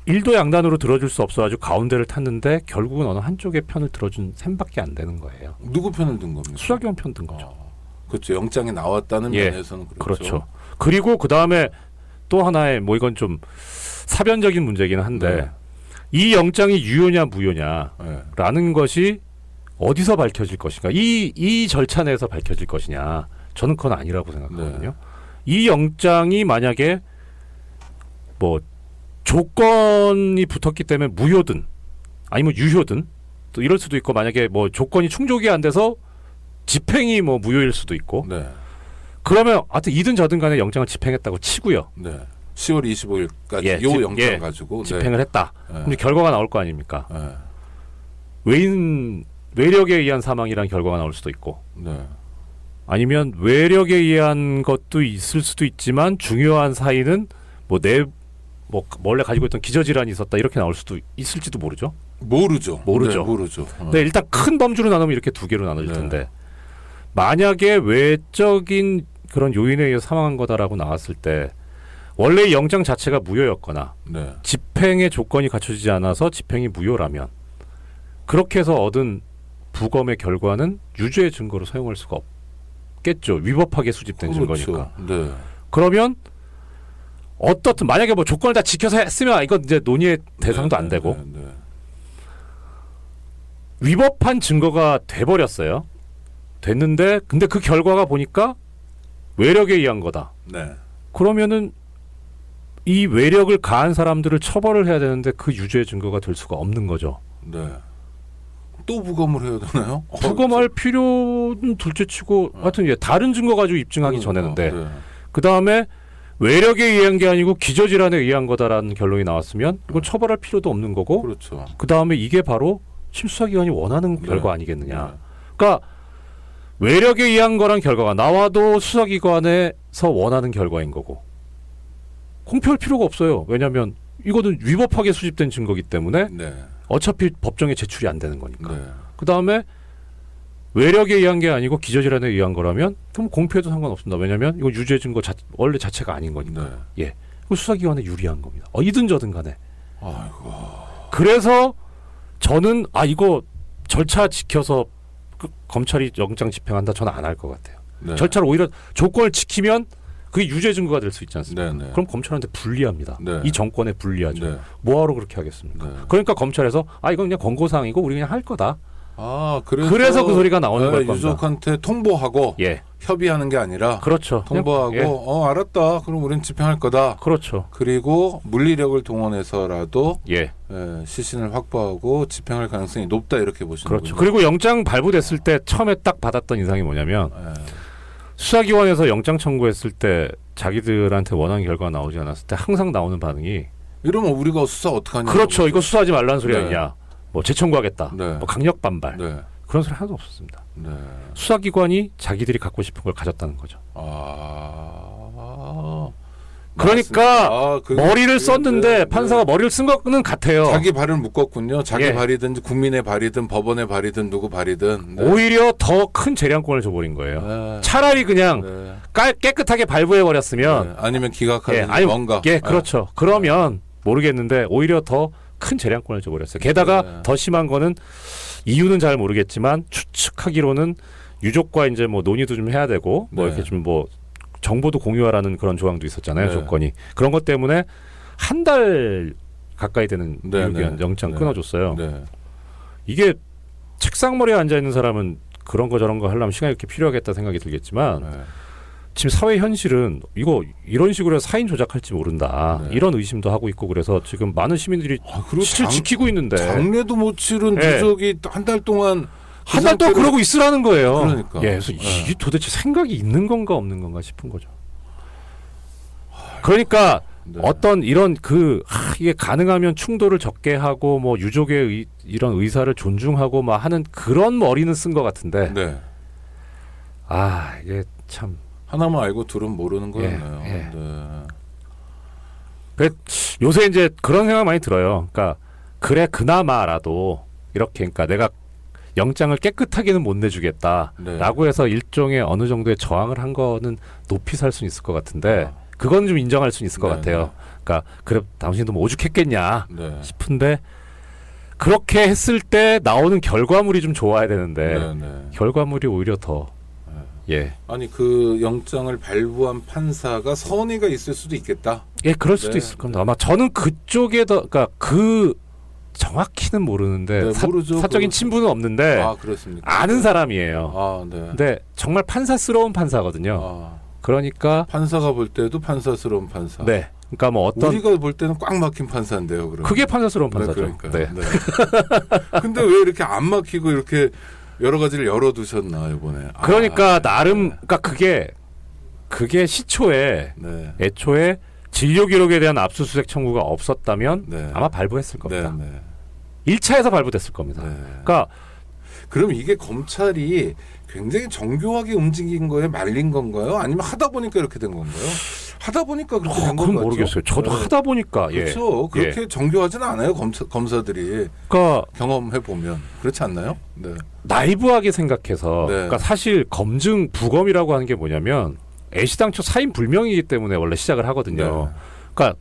일도 양단으로 들어줄 수 없어가지고 가운데를 탔는데 결국은 어느 한쪽의 편을 들어준 셈밖에 안 되는 거예요. 누구 편을 든 겁니까? 수사기관 편 든 거죠. 그렇죠. 영장에 나왔다는 면에서는 그렇죠. 그리고 그 다음에 또 하나의 뭐 이건 좀 사변적인 문제긴 한데 네. 이 영장이 유효냐 무효냐라는 것이 어디서 밝혀질 것인가? 이 절차 내에서 밝혀질 것이냐? 저는 그건 아니라고 생각하거든요. 이 영장이 만약에 뭐 조건이 붙었기 때문에 무효든 아니면 유효든 또 이럴 수도 있고 만약에 뭐 조건이 충족이 안 돼서 집행이 뭐 무효일 수도 있고 그러면 하여튼 이든 저든 간에 영장을 집행했다고 치고요. 10월 25일까지 요 영장 가지고 집행을 했다. 그럼 결과가 나올 거 아닙니까? 외력에 의한 사망이란 결과가 나올 수도 있고 아니면 외력에 의한 것도 있을 수도 있지만 중요한 사인은 뭐 원래 가지고 있던 기저질환이 있었다 이렇게 나올 수도 있을지도 모르죠. 모르죠. 근데 일단 큰 범주로 나누면 이렇게 두 개로 나눠질 텐데 만약에 외적인 그런 요인에 의해 사망한 거다라고 나왔을 때 원래 영장 자체가 무효였거나 네. 집행의 조건이 갖춰지지 않아서 집행이 무효라면 그렇게 해서 얻은 부검의 결과는 유죄의 증거로 사용할 수가 없겠죠. 위법하게 수집된 그렇죠. 증거니까. 네. 그러면 어떻든 만약에 뭐 조건을 다 지켜서 했으면 이건 이제 논의의 대상도 안 되고 네. 위법한 증거가 돼버렸어요. 됐는데 근데 그 결과가 보니까 외력에 의한 거다. 네. 그러면은 이 외력을 가한 사람들을 처벌을 해야 되는데 그 유죄의 증거가 될 수가 없는 거죠. 네. 또 부검을 해야 되나요? 부검할 필요는 둘째치고 하여튼 다른 증거 가지고 입증하기 전에는데 네. 그 다음에 외력에 의한 게 아니고 기저질환에 의한 거다라는 결론이 나왔으면 이건 처벌할 필요도 없는 거고 그렇죠. 그 다음에 이게 바로 실수사기관이 원하는 네. 결과 아니겠느냐. 네. 그러니까 외력에 의한 거란 결과가 나와도 수사기관에서 원하는 결과인 거고 공표할 필요가 없어요. 왜냐하면 이거는 위법하게 수집된 증거기 때문에 네. 어차피 법정에 제출이 안 되는 거니까. 네. 그 다음에 외력에 의한 게 아니고 기저질환에 의한 거라면 그럼 공표해도 상관없습니다. 왜냐하면 이건 유죄 증거 원래 자체가 아닌 거니까. 네. 예, 그 수사기관에 유리한 겁니다. 이든 저든 간에. 아이고. 그래서 저는 이거 절차 지켜서 검찰이 영장 집행한다. 저는 안 할 것 같아요. 네. 절차를 오히려 조건을 지키면 그게 유죄 증거가 될 수 있지 않습니까? 네. 네. 그럼 검찰한테 불리합니다. 네. 이 정권에 불리하죠. 네. 뭐하러 그렇게 하겠습니까? 네. 그러니까 검찰에서 이건 그냥 권고사항이고 우리 그냥 할 거다. 그래서 그 소리가 나오는 걸 겁니다. 유족한테 통보하고 예, 협의하는 게 아니라 그렇죠. 통보하고 그냥, 알았다. 그럼 우린 집행할 거다. 그렇죠. 그리고 물리력을 동원해서라도 예, 시신을 확보하고 집행할 가능성이 높다 이렇게 보시는 그렇죠. 거죠. 그리고 영장 발부됐을 때 처음에 딱 받았던 인상이 뭐냐면 수사기관에서 영장 청구했을 때 자기들한테 원하는 결과가 나오지 않았을 때 항상 나오는 반응이 이러면 우리가 수사 어떡하냐. 그렇죠. 이거 수사하지 말라는 소리 네. 아니냐. 뭐 재청구하겠다. 네. 뭐 강력 반발. 네. 그런 소리 하나도 없었습니다. 네. 수사기관이 자기들이 갖고 싶은 걸 가졌다는 거죠. 그러니까 머리를 썼는데 판사가 머리를 쓴 거는 같아요. 자기 발을 묶었군요. 자기 예. 발이든 국민의 발이든 법원의 발이든 누구 발이든. 네. 오히려 더 큰 재량권을 줘버린 거예요. 네. 차라리 그냥 네. 깨끗하게 발부해 버렸으면 네. 아니면 기각하는 아니, 뭔가. 그렇죠. 그러면 모르겠는데 오히려 더 큰 재량권을 줘버렸어요. 게다가 네. 더 심한 거는 이유는 잘 모르겠지만 추측하기로는 유족과 이제 뭐 논의도 좀 해야 되고 뭐 네. 이렇게 좀 뭐 정보도 공유하라는 그런 조항도 있었잖아요. 네. 조건이 그런 것 때문에 한 달 가까이 되는 네, 유기한 네. 영장 네. 끊어줬어요. 네. 이게 책상머리에 앉아 있는 사람은 그런 거 저런 거 하려면 시간이 이렇게 필요하겠다 생각이 들겠지만 네. 지금 사회 현실은 이런 식으로 해서 사인 조작할지 모른다. 네. 이런 의심도 하고 있고 그래서 지금 많은 시민들이 그리고 시를 지키고 있는데 장례도 못 치른 네. 유족이 한 달 동안 한 달 동안 상태로- 그러고 있으라는 거예요. 그러니까. 예, 그래서 네. 이게 도대체 생각이 있는 건가 없는 건가 싶은 거죠. 그러니까 네. 어떤 이런 이게 가능하면 충돌을 적게 하고 뭐 유족의 이런 의사를 존중하고 막 하는 그런 머리는 쓴 것 같은데 네. 이게 참 하나만 알고 둘은 모르는 거였네요. 예. 네. 요새 이제 그런 생각 많이 들어요. 그러니까 그래 그나마라도 이렇게 그러니까 내가 영장을 깨끗하게는 못 내주겠다라고 네. 해서 일종의 어느 정도의 저항을 한 거는 높이 살 수는 있을 것 같은데 그건 좀 인정할 수는 있을 것 네, 같아요. 네. 그러니까 그래 당신도 뭐 오죽했겠냐 네. 싶은데 그렇게 했을 때 나오는 결과물이 좀 좋아야 되는데 네, 네. 결과물이 오히려 더 아니 그 영장을 발부한 판사가 선의가 있을 수도 있겠다. 그럴 수도 네. 있을 겁니다. 아마 저는 그쪽에 그러니까 정확히는 모르는데 네, 모르죠. 사적인 친분은 없는데 그렇습니까? 아는 사람이에요. 네. 근데 정말 판사스러운 판사거든요. 그러니까 판사가 볼 때도 판사스러운 판사. 네. 그러니까 뭐 어떤 우리가 볼 때는 꽉 막힌 판사인데요. 그럼. 그게 판사스러운 네, 판사죠. 그러니까요. 네. 네. 근데 왜 이렇게 안 막히고 이렇게 여러 가지를 열어두셨나 이번에. 그러니까 나름 그러니까 그게 시초에 네. 애초에 진료 기록에 대한 압수수색 청구가 없었다면 네. 아마 발부했을 겁니다. 네, 네. 1차에서 발부됐을 겁니다. 네. 그러니까 그럼 이게 검찰이 굉장히 정교하게 움직인 거에 말린 건가요? 아니면 하다 보니까 이렇게 된 건가요? 하다 보니까 그렇게 된 그건 건 모르겠어요. 저도 하다 보니까 그렇죠. 그렇게 정교하지는 않아요. 검사들이 그러니까 경험해 보면 그렇지 않나요? 네. 나이브하게 생각해서 네. 그러니까 사실 검증 부검이라고 하는 게 뭐냐면 애시당초 사인 불명이기 때문에 원래 시작을 하거든요. 네. 그러니까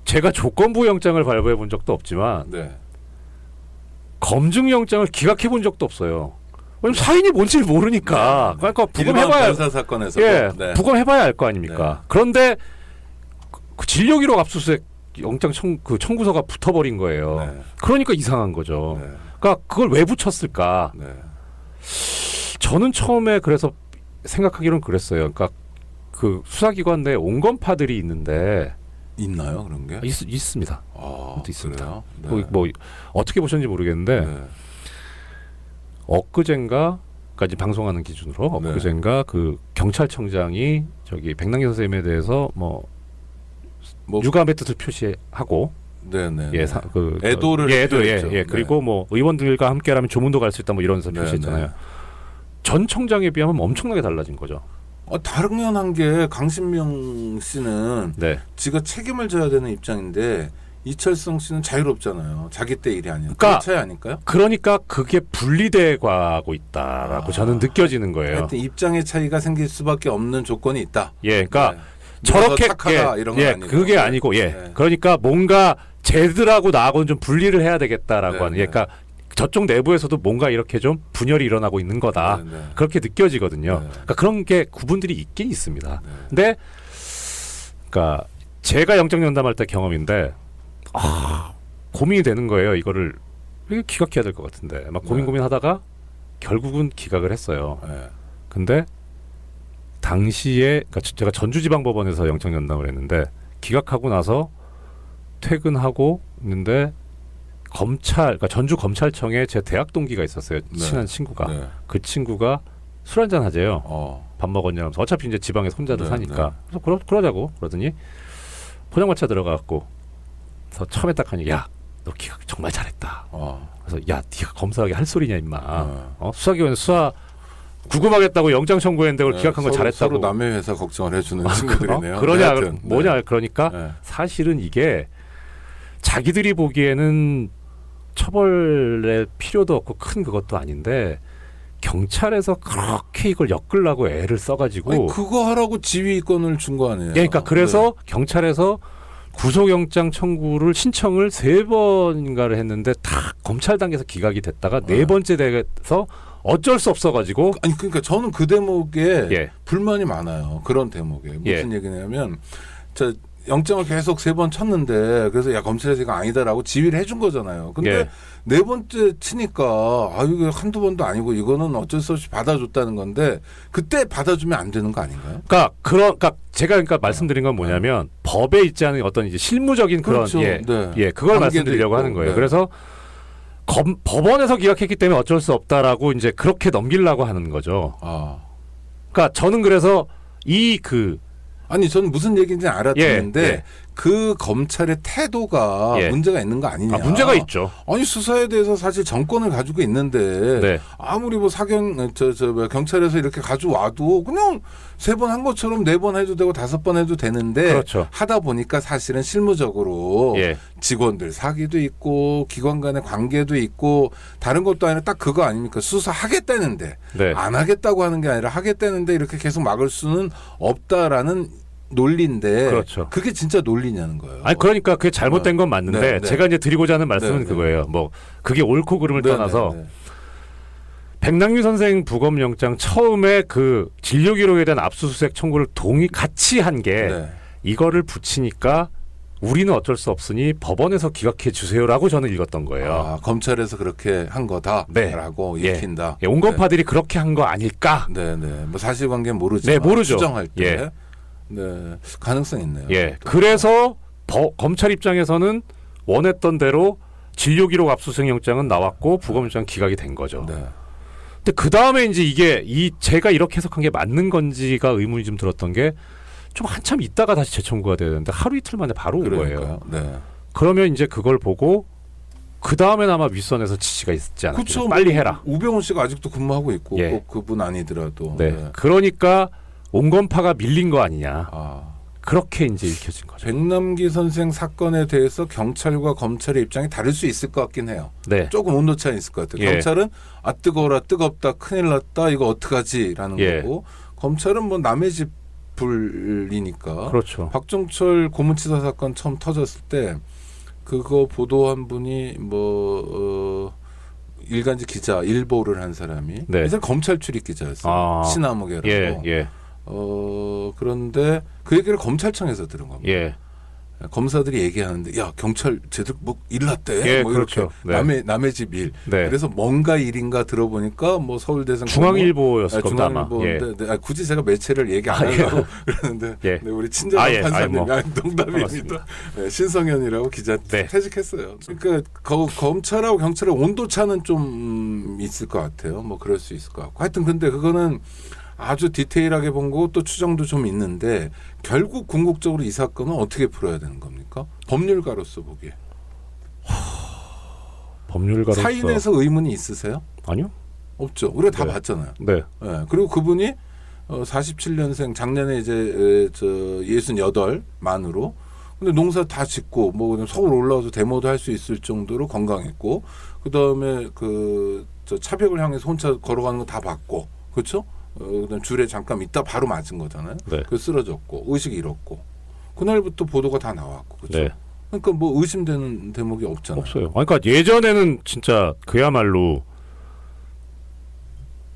제가 조건부 영장을 발부해 본 적도 없지만 네. 검증 영장을 기각해 본 적도 없어요. 왜냐면 사인이 뭔지를 모르니까. 네. 그러니까 일반 부검해봐야 변사 사건에서 예, 부검해봐야 알 거 아닙니까. 네. 그런데 그 진료기록 압수수색 영장 청구서가 붙어버린 거예요. 네. 그러니까 이상한 거죠. 네. 그러니까 그걸 왜 붙였을까? 네. 저는 처음에 그래서 생각하기로는 그랬어요. 그러니까 그 수사기관 내에 온건파들이 있는데 있나요 그런 게? 있습니다. 아, 그것도 있습니다. 그래요? 네. 뭐 어떻게 보셨는지 모르겠는데 네. 엊그젠가 까지 방송하는 기준으로 네. 엊그젠가 그 경찰청장이 저기 백남기 선생님에 대해서 뭐 유감 배뜻을 표시하고 네네. 예, 그 애도를 애도 표했죠. 예. 그리고 뭐 의원들과 함께라면 조문도 갈 수 있다 뭐 이런 네, 표시했잖아요. 네. 전 청장에 비하면 엄청나게 달라진 거죠. 당연한 게 강신명 씨는 네. 지가 책임을 져야 되는 입장인데 이철성 씨는 자유롭잖아요. 자기 때 일이 아니에요. 그러니까 그 차이 아닐까요? 그러니까 그게 분리돼 가고 있다라고 저는 느껴지는 거예요. 하여튼 입장의 차이가 생길 수밖에 없는 조건이 있다. 예, 그러니까 네. 저렇게 착하다 이런 건 예, 아니고. 그게 아니고 예. 네. 그러니까 뭔가 쟤들하고 나하고는 좀 분리를 해야 되겠다라고 네, 하는. 네. 그러니까 저쪽 내부에서도 뭔가 이렇게 좀 분열이 일어나고 있는 거다. 네, 네. 그렇게 느껴지거든요. 네. 그러니까 그런 게 구분들이 있긴 있습니다. 네. 근데 그러니까 제가 영장 연담할 때 경험인데 고민이 되는 거예요. 이거를 이게 기각해야 될 것 같은데 막 고민하다가 결국은 기각을 했어요. 네. 근데 당시에 그러니까 제가 전주지방법원에서 영장 연담을 했는데 기각하고 나서 퇴근하고 있는데 그러니까 전주 검찰청에 제 대학 동기가 있었어요. 네. 친한 친구가. 네. 그 친구가 술 한잔 하재요. 밥 먹었냐 하면서 어차피 이제 지방에서 혼자도 네, 사니까. 네. 그래서 그러자고 그러더니 포장마차 들어가갖고 그래서 처음에 딱 하니 야 너 기각 정말 잘했다. 그래서 야 네가 검사하게 할 소리냐 임마. 수사기관에 수사 구금하겠다고 영장 청구했는데 그걸 기각한 거 잘했다고. 서로 남의 회사 걱정을 해주는 친구들이네요. 그러냐 하여튼, 뭐냐 그러니까 네. 사실은 이게 자기들이 보기에는 처벌의 필요도 없고 큰 그것도 아닌데 경찰에서 그렇게 이걸 엮으려고 애를 써가지고 아니, 그거 하라고 지휘권을 준 거 아니에요? 그러니까 그래서 경찰에서 구속영장 청구를 신청을 3번인가를 했는데 다 검찰 단계에서 기각이 됐다가 네 번째 돼서 어쩔 수 없어가지고 아니 그러니까 저는 그 대목에 예. 불만이 많아요. 그런 대목에 무슨 예. 얘기냐면 저 영장을 계속 3번 쳤는데 그래서 야 검찰에서 이거 아니다라고 지휘를 해준 거잖아요. 근데 예. 네 번째 치니까 이거 한두 번도 아니고 이거는 어쩔 수 없이 받아줬다는 건데 그때 받아주면 안 되는 거 아닌가요? 그러니까 제가 말씀드린 건 뭐냐면 법에 있지 않은 어떤 이제 실무적인 그런 그렇죠. 네. 그걸 관계도 말씀드리려고 있고, 하는 거예요. 네. 그래서 법원에서 기각했기 때문에 어쩔 수 없다라고 이제 그렇게 넘기려고 하는 거죠. 그러니까 저는 그래서 아니 저는 무슨 얘기인지 알아듣는데 예. 그 검찰의 태도가 예. 문제가 있는 거 아니냐? 문제가 있죠. 아니 수사에 대해서 사실 정권을 가지고 있는데 네. 아무리 뭐 경찰에서 이렇게 가져와도 그냥 3번 한 것처럼 4번 해도 되고 5번 해도 되는데 그렇죠. 하다 보니까 사실은 실무적으로 예. 직원들 사기도 있고 기관 간의 관계도 있고 다른 것도 아니라 딱 그거 아닙니까? 수사하겠다는데 네. 안 하겠다고 하는 게 아니라 하겠다는데 이렇게 계속 막을 수는 없다라는 논리인데 그렇죠. 그게 진짜 논리냐는 거예요. 아니 그러니까 그게 잘못된 건 맞는데 네, 네. 제가 이제 드리고자 하는 말씀은 네, 네. 그거예요. 뭐 그게 옳고 그름을 떠나서 백남규 선생 부검영장 처음에 그 진료 기록에 대한 압수수색 청구를 같이 한 게 네. 이거를 붙이니까 우리는 어쩔 수 없으니 법원에서 기각해 주세요라고 저는 읽었던 거예요. 검찰에서 그렇게 한 거다라고 네. 읽힌다. 예, 온건파들이 그렇게 한 거 아닐까? 네네. 뭐 사실관계는 모르지만 네, 모르죠. 추정할 때, 예. 네 가능성 있네요. 예. 그래서 검찰 입장에서는 원했던 대로 진료 기록 압수수색 영장은 나왔고 부검영장 기각이 된 거죠. 네. 근데 그 다음에 이제 이게 제가 이렇게 해석한 게 맞는 건지가 의문이 좀 들었던 게 좀 한참 있다가 다시 재청구가 돼야 되는데 하루 이틀 만에 바로 온 거예요. 네. 그러면 이제 그걸 보고 그 다음엔 아마 윗선에서 지시가 있지 않았나. 그쵸, 빨리 해라. 우병우 씨가 아직도 근무하고 있고 예. 꼭 그분 아니더라도. 네. 그러니까 온건파가 밀린 거 아니냐. 그렇게 이제 읽혀진 거죠. 백남기 선생 사건에 대해서 경찰과 검찰의 입장이 다를 수 있을 것 같긴 해요. 네. 조금 온도 차이 있을 것 같아요. 예. 경찰은 아 뜨거워라 뜨겁다 큰일 났다 이거 어떡하지라는 예. 거고 검찰은 뭐 남의 집 불이니까. 그렇죠. 박종철 고문치사 사건 처음 터졌을 때 그거 보도한 분이 일간지 기자 일보를 한 사람이 네. 이제 검찰 출입 기자였어요. 아. 신아무개라고. 예, 예, 그런데 그 얘기를 검찰청에서 들은 겁니다. 예. 검사들이 얘기하는데 야 경찰 쟤들 뭐 일 났대. 예, 뭐 이렇게 그렇죠. 네. 남의 집 일. 네. 그래서 뭔가 일인가 들어보니까 뭐 서울대생 중앙일보였을 겁니다 아마. 중앙일보인데 네, 굳이 제가 매체를 얘기 안 예. 하려고 그러는데 예. 네, 우리 친절한 예. 판사님 뭐. 농담입니다. 네, 신성현이라고 기자 네. 퇴직했어요. 그러니까 검찰하고 경찰의 온도 차는 좀 있을 것 같아요. 뭐 그럴 수 있을 것 같고 하여튼 근데 그거는 아주 디테일하게 본 거고 또 추정도 좀 있는데 결국 궁극적으로 이 사건은 어떻게 풀어야 되는 겁니까? 법률가로서 보기에. 법률가로서 사인에서 의문이 있으세요? 아니요. 없죠. 우리가 다 네. 봤잖아요. 네. 네. 그리고 그분이 47년생 작년에 이제 68 만으로 근데 농사 다 짓고 뭐 그냥 서울 올라와서 데모도 할 수 있을 정도로 건강했고 그다음에 저 차벽을 향해서 혼자 걸어가는 거 다 봤고 그렇죠? 그다음 줄에 잠깐 있다 바로 맞은 거잖아요. 네. 그 쓰러졌고 의식 잃었고 그날부터 보도가 다 나왔고 그렇죠. 네. 그러니까 뭐 의심되는 대목이 없잖아요. 없어요. 그러니까 예전에는 진짜 그야말로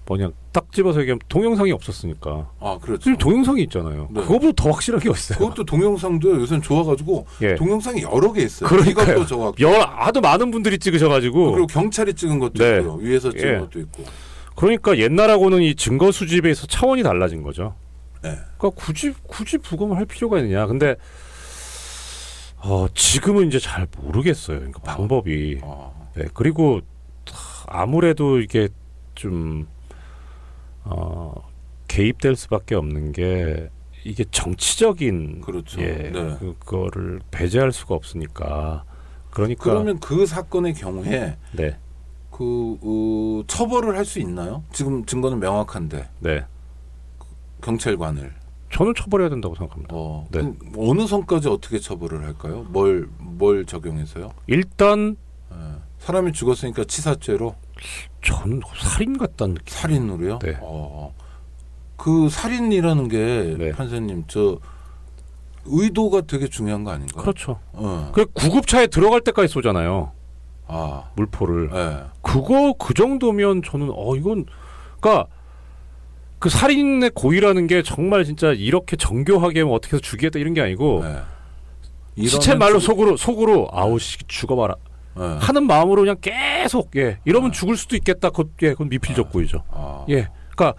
그냥 딱 집어서 얘기하면 동영상이 없었으니까. 아 그렇죠. 지금 동영상이 있잖아요. 네. 그거보다 더 확실한 게 어딨어요. 그것도 동영상도 요새는 좋아가지고 예. 동영상이 여러 개 있어요. 그러니까요. 이것도 저거 아주 많은 분들이 찍으셔가지고. 그리고 경찰이 찍은 것도 네. 있고요. 위에서 찍은 예. 것도 있고. 그러니까 옛날하고는 이 증거 수집에서 차원이 달라진 거죠. 네. 그러니까 굳이 부검을 할 필요가 있느냐. 근데 지금은 이제 잘 모르겠어요. 그러니까 방법이. 네. 그리고 아무래도 이게 좀 개입될 수밖에 없는 게 이게 정치적인 그렇죠. 예, 네. 그거를 배제할 수가 없으니까. 그러니까 그러면 그 사건의 경우에 네. 처벌을 할 수 있나요? 지금 증거는 명확한데 네. 경찰관을 저는 처벌해야 된다고 생각합니다. 네. 그럼 어느 선까지 어떻게 처벌을 할까요? 뭘 적용해서요? 일단 예. 사람이 죽었으니까 치사죄로 저는 살인 같다는 느낌. 살인으로요? 네. 그 살인이라는 게 네. 판사님 의도가 되게 중요한 거 아닌가요? 그렇죠. 어. 그 구급차에 들어갈 때까지 쏘잖아요. 아, 물포를. 예. 그 정도면 저는 이건 그러니까 그 살인의 고의라는 게 정말 진짜 이렇게 정교하게 뭐 어떻게 해서 죽이겠다 이런 게 아니고 예. 시체 말로 속으로 아우 씨 죽어봐라 예. 하는 마음으로 그냥 계속 이러면 죽을 수도 있겠다. 그건 미필적 고의죠. 그러니까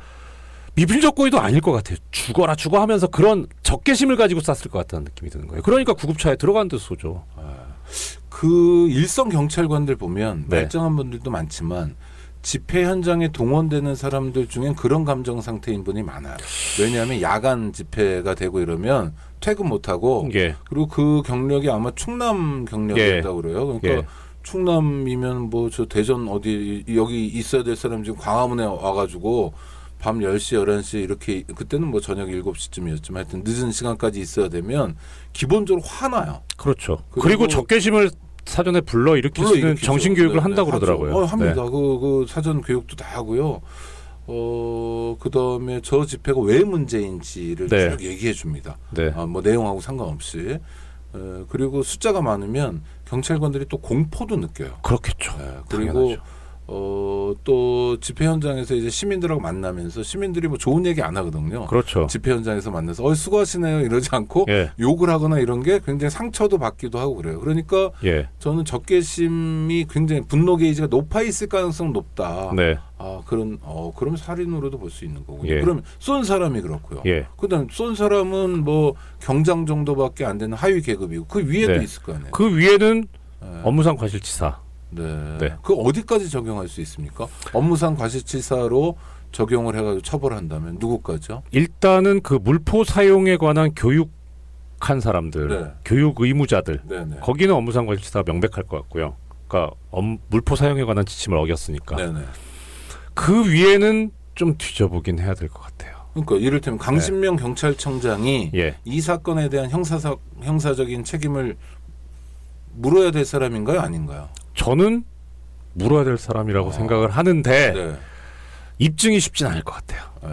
미필적 고의도 아닐 것 같아요. 죽어 하면서 그런 적개심을 가지고 쐈을 것 같다는 느낌이 드는 거예요. 그러니까 구급차에 들어간 데 쏘죠. 그 일선 경찰관들 보면 네. 말짱한 분들도 많지만 집회 현장에 동원되는 사람들 중엔 그런 감정 상태인 분이 많아요. 왜냐하면 야간 집회가 되고 이러면 퇴근 못하고 예. 그리고 그 경력이 아마 충남 경력이었다고 그래요. 그러니까 예. 충남이면 뭐 저 대전 어디 여기 있어야 될 사람 지금 광화문에 와가지고 밤 10시, 11시 이렇게 그때는 뭐 저녁 7시쯤이었지만 하여튼 늦은 시간까지 있어야 되면 기본적으로 화나요. 그렇죠. 그리고 적개심을 사전에 불러 일으킬 수 있는 정신 교육을 한다고 그러더라고요. 합니다. 그 사전 교육도 다 하고요. 그다음에 저 집회가 왜 문제인지를 네. 쭉 얘기해 줍니다. 네. 뭐 내용하고 상관없이. 그리고 숫자가 많으면 경찰관들이 또 공포도 느껴요. 그렇겠죠. 그리고 당연하죠. 또 집회 현장에서 이제 시민들하고 만나면서 시민들이 뭐 좋은 얘기 안 하거든요. 그렇죠. 집회 현장에서 만나서 수고하시네요 이러지 않고 예. 욕을 하거나 이런 게 굉장히 상처도 받기도 하고 그래요. 그러니까 예. 저는 적개심이 굉장히 분노 게이지가 높아 있을 가능성 높다. 네. 그럼 살인으로도 볼 수 있는 거군요. 예. 그러면 쏜 사람이 그렇고요. 예. 그다음 쏜 사람은 뭐 경장 정도밖에 안 되는 하위 계급이고 그 위에도 네. 있을 거 아니에요. 그 위에는 네. 업무상 과실치사. 네. 그 어디까지 적용할 수 있습니까? 업무상 과실치사로 적용을 해가지고 처벌한다면 누구까지요? 일단은 그 물포 사용에 관한 교육한 사람들, 네. 교육 의무자들, 네네. 거기는 업무상 과실치사가 명백할 것 같고요. 그러니까 물포 사용에 관한 지침을 어겼으니까. 네네. 그 위에는 좀 뒤져보긴 해야 될 것 같아요. 그러니까 이를테면 강신명 경찰청장이 예. 이 사건에 대한 형사적인 책임을 물어야 될 사람인가요, 아닌가요? 저는 물어야 될 사람이라고 생각을 하는데 네. 입증이 쉽진 않을 것 같아요. 네.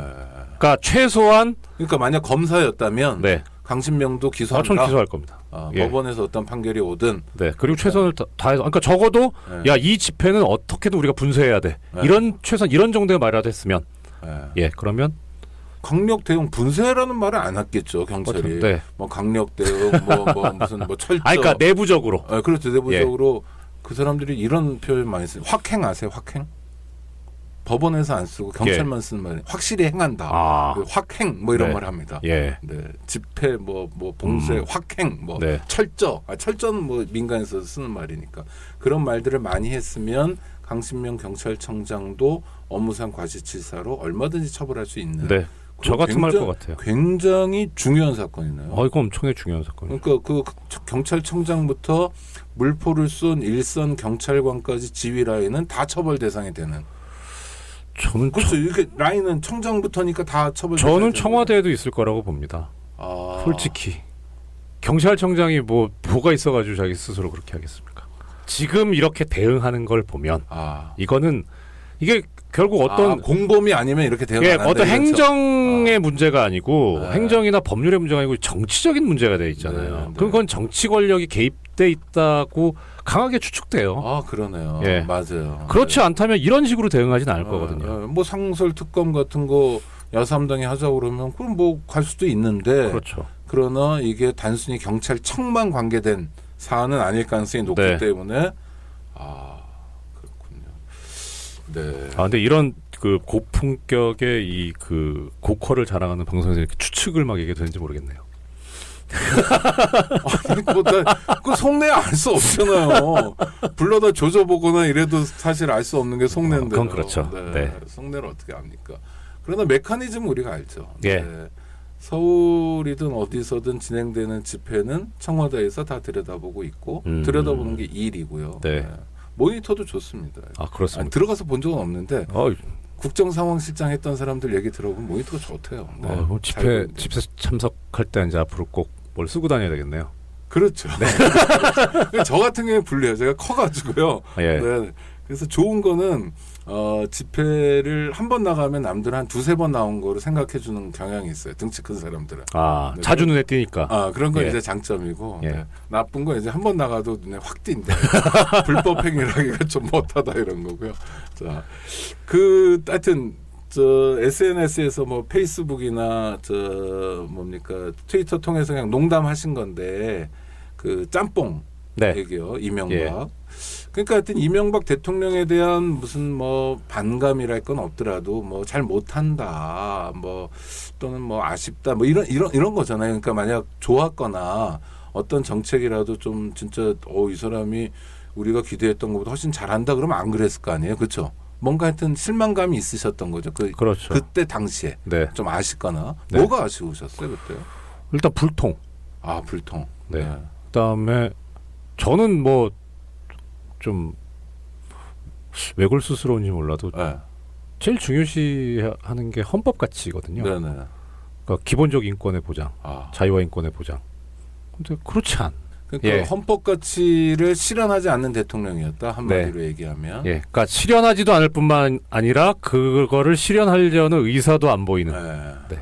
그러니까 최소한 그러니까 만약 검사였다면 네. 강신명도 기소한다. 전 기소할 겁니다. 예. 법원에서 어떤 판결이 오든. 네. 그리고 최선을 다해서 그러니까 적어도 네. 야, 이 집회는 어떻게든 우리가 분쇄해야 돼. 네. 이런 정도의 말이라도 했으면 네. 예. 그러면 강력 대응 분쇄라는 말을 안 했겠죠, 경찰이. 네. 뭐 강력 대응 뭐 무슨 뭐 철저. 그러니까 내부적으로. 그렇죠. 내부적으로 그 사람들이 이런 표현 많이 써요. 확행 아세요? 확행? 법원에서 안 쓰고 경찰만 쓰는 말이 확실히 행한다. 그 확행 뭐 이런 네. 말 합니다. 예. 네. 집회 뭐 봉쇄 확행 뭐 네. 철저. 철저는 뭐 민간에서 쓰는 말이니까. 그런 말들을 많이 했으면 강신명 경찰청장도 업무상 과실치사로 얼마든지 처벌할 수 있는. 네. 저 같으면 할 것 같아요. 굉장히 중요한 사건이네요. 이거 엄청나게 중요한 사건이에요. 그러니까 그 경찰청장부터 물포를 쏜 일선 경찰관까지 지휘 라인은 다 처벌 대상이 되는. 저는 그렇죠. 이렇게 라인은 청장부터니까 다 처벌. 저는 청와대에도 있을 거라고 봅니다. 솔직히 경찰청장이 뭐가 있어가지고 자기 스스로 그렇게 하겠습니까? 지금 이렇게 대응하는 걸 보면 이거는 이게 결국 어떤 공범이 아니면 이렇게 대응 안 한다. 어떤 행정의 문제가 아니고 행정이나 법률의 문제가 아니고 정치적인 문제가 돼 있잖아요. 네. 그건 정치 권력이 개입돼 있다고 강하게 추측돼요. 그러네요. 예. 맞아요. 그렇지 않다면 이런 식으로 대응하지는 않을 거거든요. 뭐 상설 특검 같은 거 야삼당이 하자고 그러면 그럼 뭐 갈 수도 있는데. 그렇죠. 그러나 이게 단순히 경찰청만 관계된 사안은 아닐 가능성이 높기 네. 때문에 그렇군요. 네. 근데 이런 그 고품격의 이 그 고퀄을 자랑하는 방송에서 이렇게 추측을 막 얘기 되는지 모르겠네요. 그 속내 알 수 없잖아요. 불러다 조져보거나 이래도 사실 알 수 없는 게 속내인데. 그건 그렇죠. 네. 속내를 어떻게 압니까? 그러나 메커니즘은 우리가 알죠. 예. 네. 서울이든 어디서든 진행되는 집회는 청와대에서 다 들여다보고 있고 들여다보는 게 일이고요. 네. 모니터도 좋습니다. 그렇습니다. 들어가서 본 적은 없는데 국정상황실장 했던 사람들 얘기 들어보면 모니터가 좋대요. 네. 집회 참석할 때 이제 앞으로 꼭 뭘 쓰고 다녀야 되겠네요. 그렇죠. 네. 저 같은 경우에 불리해요. 제가 커가지고요. 예. 네. 그래서 좋은 거는 집회를 한 번 나가면 남들 한 두세 번 나온 거로 생각해 주는 경향이 있어요. 등치 큰 사람들은. 네. 자주 눈에 띄니까. 그런 건 예. 이제 장점이고 예. 네. 나쁜 건 이제 한 번 나가도 눈에 확 띈다. 불법 행위라기가 좀 못하다 이런 거고요. 자, 하여튼 SNS에서 뭐 페이스북이나 트위터 통해서 그냥 농담하신 건데 그 짬뽕 얘기요. 이명박. 예. 그러니까 하여튼 이명박 대통령에 대한 무슨 뭐 반감이랄 건 없더라도 뭐 잘 못한다. 뭐 또는 뭐 아쉽다. 뭐 이런 거잖아요. 그러니까 만약 좋았거나 어떤 정책이라도 좀 진짜 이 사람이 우리가 기대했던 것보다 훨씬 잘한다 그러면 안 그랬을 거 아니에요. 그렇죠? 뭔가 하여튼 실망감이 있으셨던 거죠. 그렇죠. 그때 당시에 네. 좀 아쉽거나 네. 뭐가 아쉬우셨어요 그때요? 일단 불통. 불통. 네. 그다음에 저는 뭐 좀 외골수스러운지 몰라도 제일 중요시하는 게 헌법 가치거든요. 네네. 그러니까 기본적 인권의 보장, 자유와 인권의 보장. 근데 그렇지 않. 그러니까 헌법 가치를 실현하지 않는 대통령이었다 한마디로 얘기하면. 예, 그러니까 실현하지도 않을 뿐만 아니라 그거를 실현하려는 의사도 안 보이는. 네.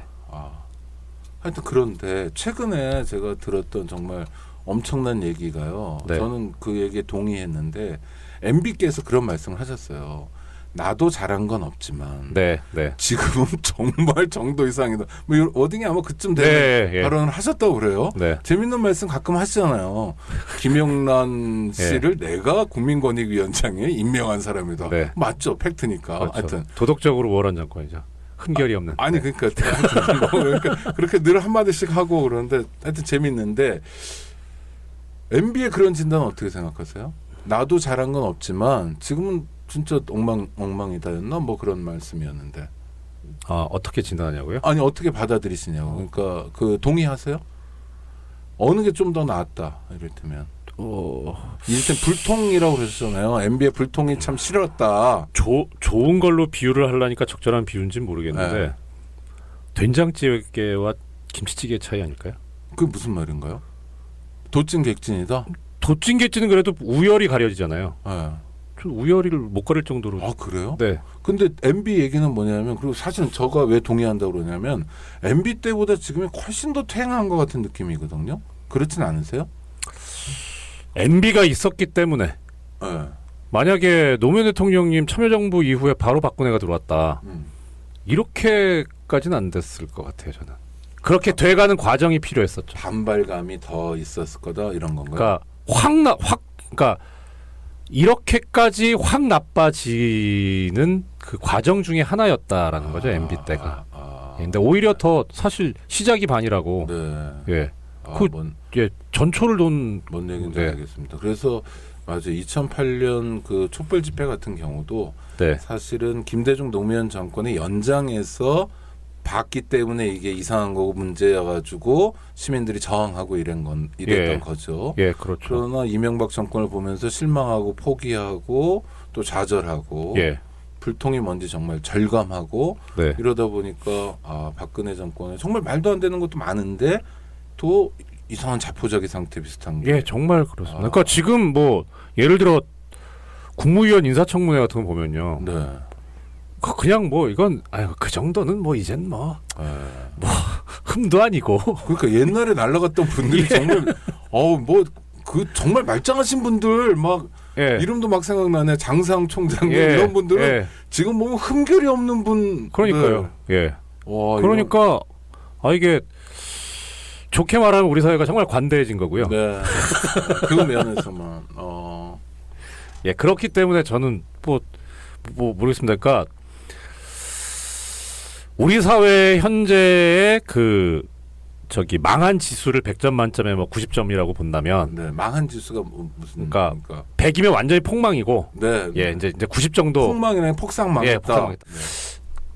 하여튼 그런데 최근에 제가 들었던 정말 엄청난 얘기가요. 네. 저는 그 얘기에 동의했는데 MB께서 그런 말씀을 하셨어요. 나도 잘한 건 없지만 지금은 정말 정도 이상이다. 뭐 어딘가 아마 그쯤 되는 발언을 하셨다고 그래요. 재밌는 말씀 가끔 하시잖아요. 김영란 씨를 내가 국민권익위원장에 임명한 사람이다. 맞죠? 팩트니까. 그렇죠. 하여튼 도덕적으로 우월한 정권이죠. 흠결이 없는. 그러니까 그렇게 늘 한마디씩 하고 그러는데 하여튼 재밌는데 MB의 그런 진단은 어떻게 생각하세요? 나도 잘한 건 없지만 지금은 진짜 엉망이다였나? 뭐 그런 말씀이었는데. 어떻게 진단하냐고요? 아니 어떻게 받아들이시냐고. 그러니까 동의하세요? 어느 게 좀 더 나았다 이를테면. 이를테면 불통이라고 그러셨잖아요. MB의 불통이 참 싫었다. 좋은 걸로 비유를 하려니까 적절한 비유인지는 모르겠는데 된장찌개와 김치찌개 차이 아닐까요? 그게 무슨 말인가요? 도찐 객진이다. 도찐개찌는 그래도 우열이 가려지잖아요. 네. 좀 우열이를 못 가릴 정도로. 아 그래요? 네. 근데 MB 얘기는 뭐냐면 그리고 사실은 저가 왜 동의한다고 그러냐면 MB 때보다 지금이 훨씬 더 퇴행한 것 같은 느낌이거든요. 그렇진 않으세요? MB가 있었기 때문에 네. 만약에 노무현 대통령님 참여정부 이후에 바로 박근혜가 들어왔다. 이렇게까지는 안 됐을 것 같아요. 저는. 그렇게 돼가는 과정이 필요했었죠. 반발감이 더 있었을 거다 이런 건가요? 그러니까 그러니까 이렇게까지 확 나빠지는 그 과정 중에 하나였다라는 거죠. MB 때가. 근데 오히려 더 사실 시작이 반이라고. 네. 예. 전초를 돈. 뭔 얘기인지 네. 알겠습니다. 그래서 맞아요. 2008년 그 촛불 집회 같은 경우도 네. 사실은 김대중 노무현 정권의 연장에서 봤기 때문에 이게 이상한 거고 문제여가지고 시민들이 저항하고 이랬던 거죠. 예, 그렇죠. 그러나 이명박 정권을 보면서 실망하고 포기하고 또 좌절하고 예. 불통이 뭔지 정말 절감하고 네. 이러다 보니까 박근혜 정권에 정말 말도 안 되는 것도 많은데 또 이상한 자포자기 상태 비슷한 게. 예, 정말 그렇습니다. 그러니까 지금 뭐 예를 들어 국무위원 인사청문회 같은 거 보면요. 네. 그냥 뭐 이건 그 정도는 뭐 이젠 뭐 흠도 아니고. 그러니까 옛날에 날라갔던 분들이 정말 뭐 그 정말 말짱하신 분들 막 예. 이름도 막 생각나네. 장상 총장님 예. 이런 분들은 예. 지금 보면 흠결이 없는 분. 그러니까요. 예. 와, 그러니까 이게 좋게 말하면 우리 사회가 정말 관대해진 거고요. 네. 그 면에서만. 예, 그렇기 때문에 저는 뭐 모르겠습니다. 그러니까 우리 사회 현재의 그 망한 지수를 100점 만점에 뭐 90점이라고 본다면, 네, 망한 지수가 무슨? 그러니까 100이면 완전히 폭망이고, 네, 예, 이제 90 정도. 폭망이랑 폭삭 망했다. 예, 폭삭 망했다.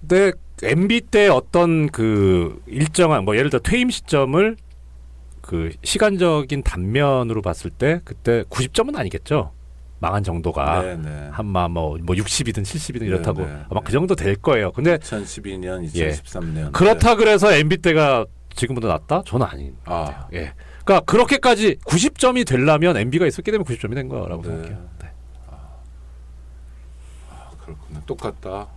근데 MB 때 어떤 그 일정한 뭐 예를 들어 퇴임 시점을 그 시간적인 단면으로 봤을 때 그때 90점은 아니겠죠. 망한 정도가 네. 한마 뭐 60이든 70이든 이렇다고 네. 아마 그 정도 될 거예요. 근데 2012년, 예. 2013년. 그렇다 그래서 MB 때가 지금보다 낫다? 저는 아닌 것 같아요. 예. 그러니까 그렇게까지 90점이 되려면 MB가 있었기 때문에 90점이 된 거라고 네. 생각해요. 네. 그렇군요. 똑같다.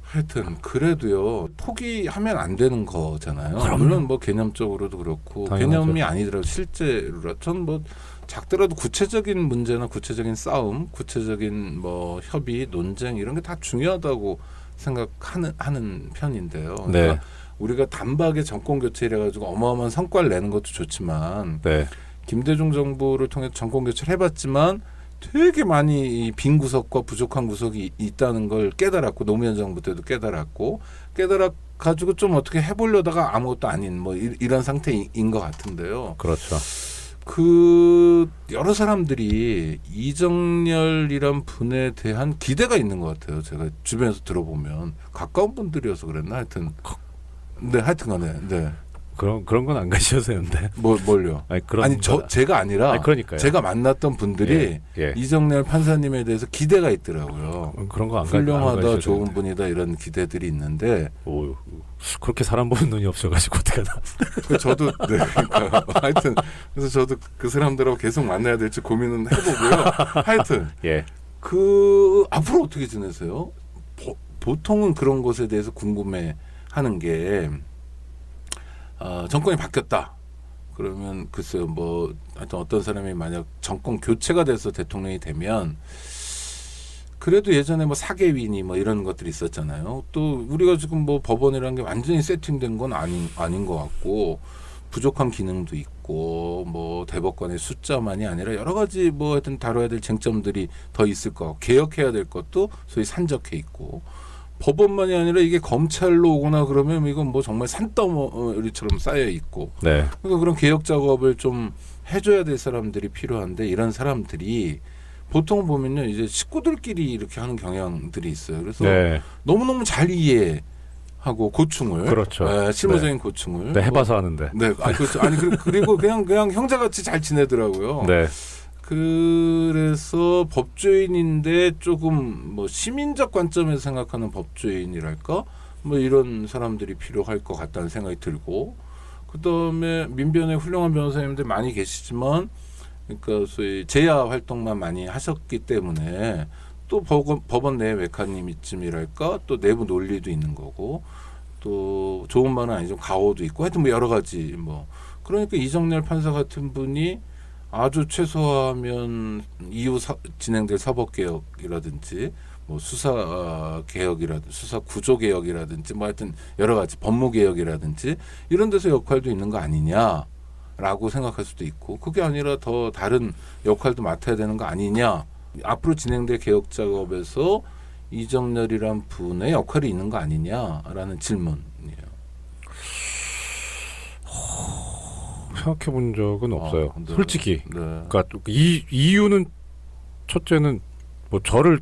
하여튼 그래도요 포기하면 안 되는 거잖아요. 그럼요. 물론 뭐 개념적으로도 그렇고 당연하죠. 개념이 아니더라도 실제로 전 뭐 작더라도 구체적인 문제나 구체적인 싸움, 구체적인 뭐 협의, 논쟁 이런 게 다 중요하다고 생각하는 편인데요. 그러니까 네. 우리가 단박에 정권 교체를 해가지고 어마어마한 성과를 내는 것도 좋지만 네. 김대중 정부를 통해 정권 교체를 해봤지만 되게 많이 이 빈 구석과 부족한 구석이 있다는 걸 깨달았고 노무현 정부 때도 깨달았고 가지고 좀 어떻게 해보려다가 아무것도 아닌 뭐 이런 상태인 것 같은데요. 그렇죠. 그 여러 사람들이 이정열이란 분에 대한 기대가 있는 것 같아요. 제가 주변에서 들어보면 가까운 분들이어서 그랬나 하여튼 네 하여튼간에 네. 그런 건 안 가셔서 근데. 뭘요? 제가 아니라 그러니까요. 제가 만났던 분들이 예. 이정렬 판사님에 대해서 기대가 있더라고요. 그런 거 안 훌륭하다, 좋은 분이다 이런 기대들이 있는데 그렇게 사람 보는 눈이 없어가지고 어떻게 하나. 저도 네, 그러니까 하여튼 그래서 저도 그 사람들하고 계속 만나야 될지 고민은 해보고요. 하여튼 예. 그 앞으로 어떻게 지내세요? 보통은 그런 것에 대해서 궁금해하는 게. 정권이 바뀌었다. 그러면 글쎄요, 뭐 하여튼 어떤 사람이 만약 정권 교체가 돼서 대통령이 되면 그래도 예전에 뭐 사개위니 뭐 이런 것들이 있었잖아요. 또 우리가 지금 뭐 법원이라는 게 완전히 세팅된 건 아닌 것 같고 부족한 기능도 있고 뭐 대법관의 숫자만이 아니라 여러 가지 뭐 하여튼 다뤄야 될 쟁점들이 더 있을 거 같고 개혁해야 될 것도 소위 산적해 있고. 법원만이 아니라 이게 검찰로 오거나 그러면 이건 뭐 정말 산더미처럼 쌓여 있고 네. 그러니까 그런 개혁 작업을 좀 해줘야 될 사람들이 필요한데 이런 사람들이 보통 보면요 이제 식구들끼리 이렇게 하는 경향들이 있어요. 그래서 네. 너무너무 잘 이해하고 고충을 그렇죠. 실무적인 고충을 네, 해봐서 하는데. 네, 그렇죠. 아니 그리고 그냥 형제같이 잘 지내더라고요. 네. 그래서 법조인인데 조금 뭐 시민적 관점에서 생각하는 법조인이랄까 뭐 이런 사람들이 필요할 것 같다는 생각이 들고, 그다음에 민변의 훌륭한 변호사님들 많이 계시지만, 그러니까 소위 제야 활동만 많이 하셨기 때문에 또 법원 내 메커니즘이랄까, 또 내부 논리도 있는 거고, 또 좋은 말은 아니죠, 가오도 있고, 하여튼 뭐 여러 가지 뭐. 그러니까 이정렬 판사 같은 분이 아주 최소화하면 이후 진행될 사법개혁이라든지 뭐 수사개혁이라든지 수사구조개혁이라든지 뭐 하여튼 여러 가지 법무개혁이라든지 이런 데서 역할도 있는 거 아니냐라고 생각할 수도 있고, 그게 아니라 더 다른 역할도 맡아야 되는 거 아니냐, 앞으로 진행될 개혁 작업에서 이정렬이란 분의 역할이 있는 거 아니냐라는 질문이에요. 생각해 본 적은 없어요. 네. 솔직히. 네. 그러니까 이유는 첫째는 뭐 저를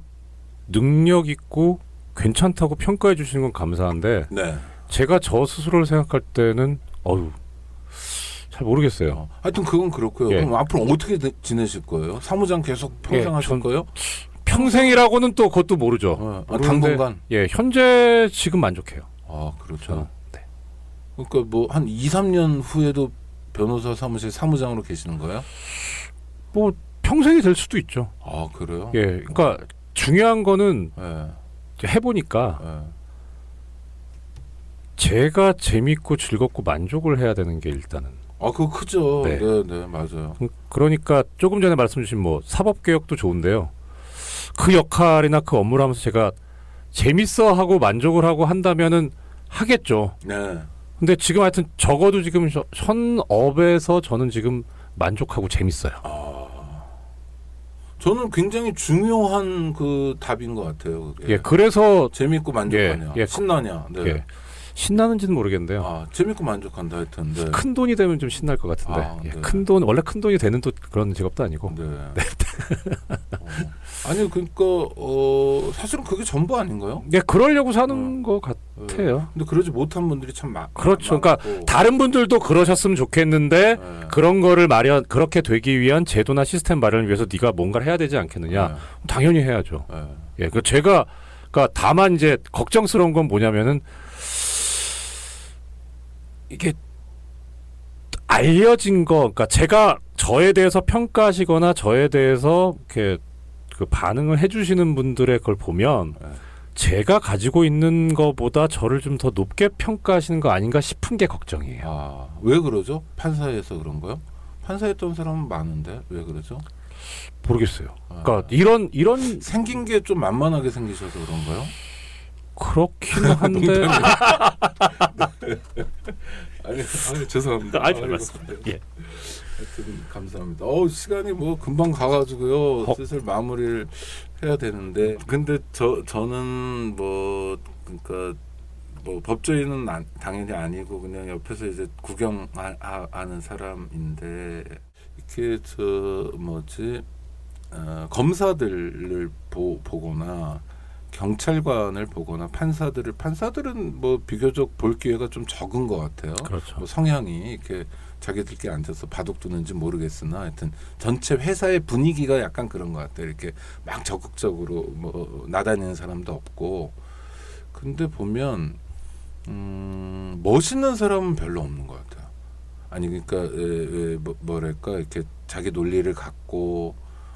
능력 있고 괜찮다고 평가해 주시는 건 감사한데 네. 제가 저 스스로를 생각할 때는 잘 모르겠어요. 하여튼 그건 그렇고요. 예. 그럼 앞으로 어떻게 지내실 거예요? 사무장 계속 평생 예, 하실 거예요? 평생이라고는 또 그것도 모르죠. 당분간. 예, 현재 지금 만족해요. 아, 그렇죠. 저는. 네. 그러니까 뭐 한 2, 3년 후에도 변호사 사무실 사무장으로 계시는 거예요? 뭐 평생이 될 수도 있죠. 아, 그래요? 예, 그러니까 중요한 거는 예. 해보니까 예. 제가 재밌고 즐겁고 만족을 해야 되는 게 일단은. 아, 그거 크죠. 네. 네, 네, 맞아요. 그러니까 조금 전에 말씀 주신 뭐 사법개혁도 좋은데요. 그 역할이나 그 업무를 하면서 제가 재밌어 하고 만족을 하고 한다면은 하겠죠. 네. 근데 지금 하여튼 적어도 지금 현업에서 저는 지금 만족하고 재밌어요. 저는 굉장히 중요한 그 답인 것 같아요. 그게. 예, 그래서 재밌고 만족하냐, 예, 신나냐. 네. 예, 신나는지는 모르겠는데요. 아, 재밌고 만족한다 하여튼. 네. 큰 돈이 되면 좀 신날 것 같은데. 아, 예, 네. 큰 돈, 원래 큰 돈이 되는 또 그런 직업도 아니고. 네. 아니, 그러니까 사실은 그게 전부 아닌가요? 예, 그러려고 사는 것 같아요. 근데 그러지 못한 분들이 참 그렇죠. 많고. 그러니까 다른 분들도 그러셨으면 좋겠는데 네. 그런 거를 그렇게 되기 위한 제도나 시스템 마련을 위해서 네가 뭔가를 해야 되지 않겠느냐. 네. 당연히 해야죠. 네. 예, 그러니까 다만 이제 걱정스러운 건 뭐냐면은 이게 알려진 거, 그러니까 제가 저에 대해서 평가하시거나 저에 대해서 이렇게 그 반응을 해주시는 분들의 걸 보면 네. 제가 가지고 있는 거보다 저를 좀 더 높게 평가하시는 거 아닌가 싶은 게 걱정이에요. 아, 왜 그러죠? 판사에서 그런 거요? 판사했던 사람은 많은데 왜 그러죠? 모르겠어요. 아. 그러니까 이런 생긴 게 좀 만만하게 생기셔서 그런가요? 그렇기는 한데 아니, 죄송합니다. 별 말씀. 예. 하여튼 감사합니다. 시간이 뭐 금방 가가지고요. 슬슬 마무리를 해야 되는데, 근데 저는 뭐 그러니까 뭐 법조인은 당연히 아니고 그냥 옆에서 이제 구경하는 사람인데, 이렇게 검사들을 보거나 경찰관을 보거나 판사들은 뭐 비교적 볼 기회가 좀 적은 것 같아요. 그렇죠. 뭐 성향이 이렇게 자기들끼리 앉아서 바둑 두는지 모르겠으나 하여튼 전체 회사의 분위기가 약간 그런 것 같아요. 이렇게 막 적극적으로 뭐 나다니는 사람도 없고. 근데 보면 멋있는 사람은 별로 없는 것 같아요. 아니 그러니까 뭐랄까 이렇게 자기 논리를 갖고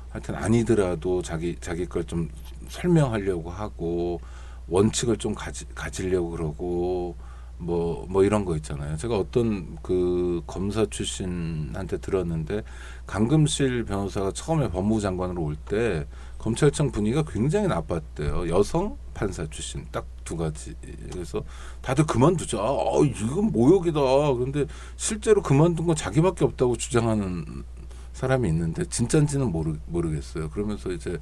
하여튼 아니더라도 자기 걸 좀 설명하려고 하고 원칙을 좀 가지려고 그러고 뭐 이런 거 있잖아요. 제가 어떤 그 검사 출신한테 들었는데, 강금실 변호사가 처음에 법무부 장관으로 올 때 검찰청 분위기가 굉장히 나빴대요. 여성 판사 출신 딱 2가지. 그래서 다들 그만두자. 이건 모욕이다. 그런데 실제로 그만둔 건 자기밖에 없다고 주장하는 사람이 있는데 진짜인지는 모르겠어요. 그러면서 이제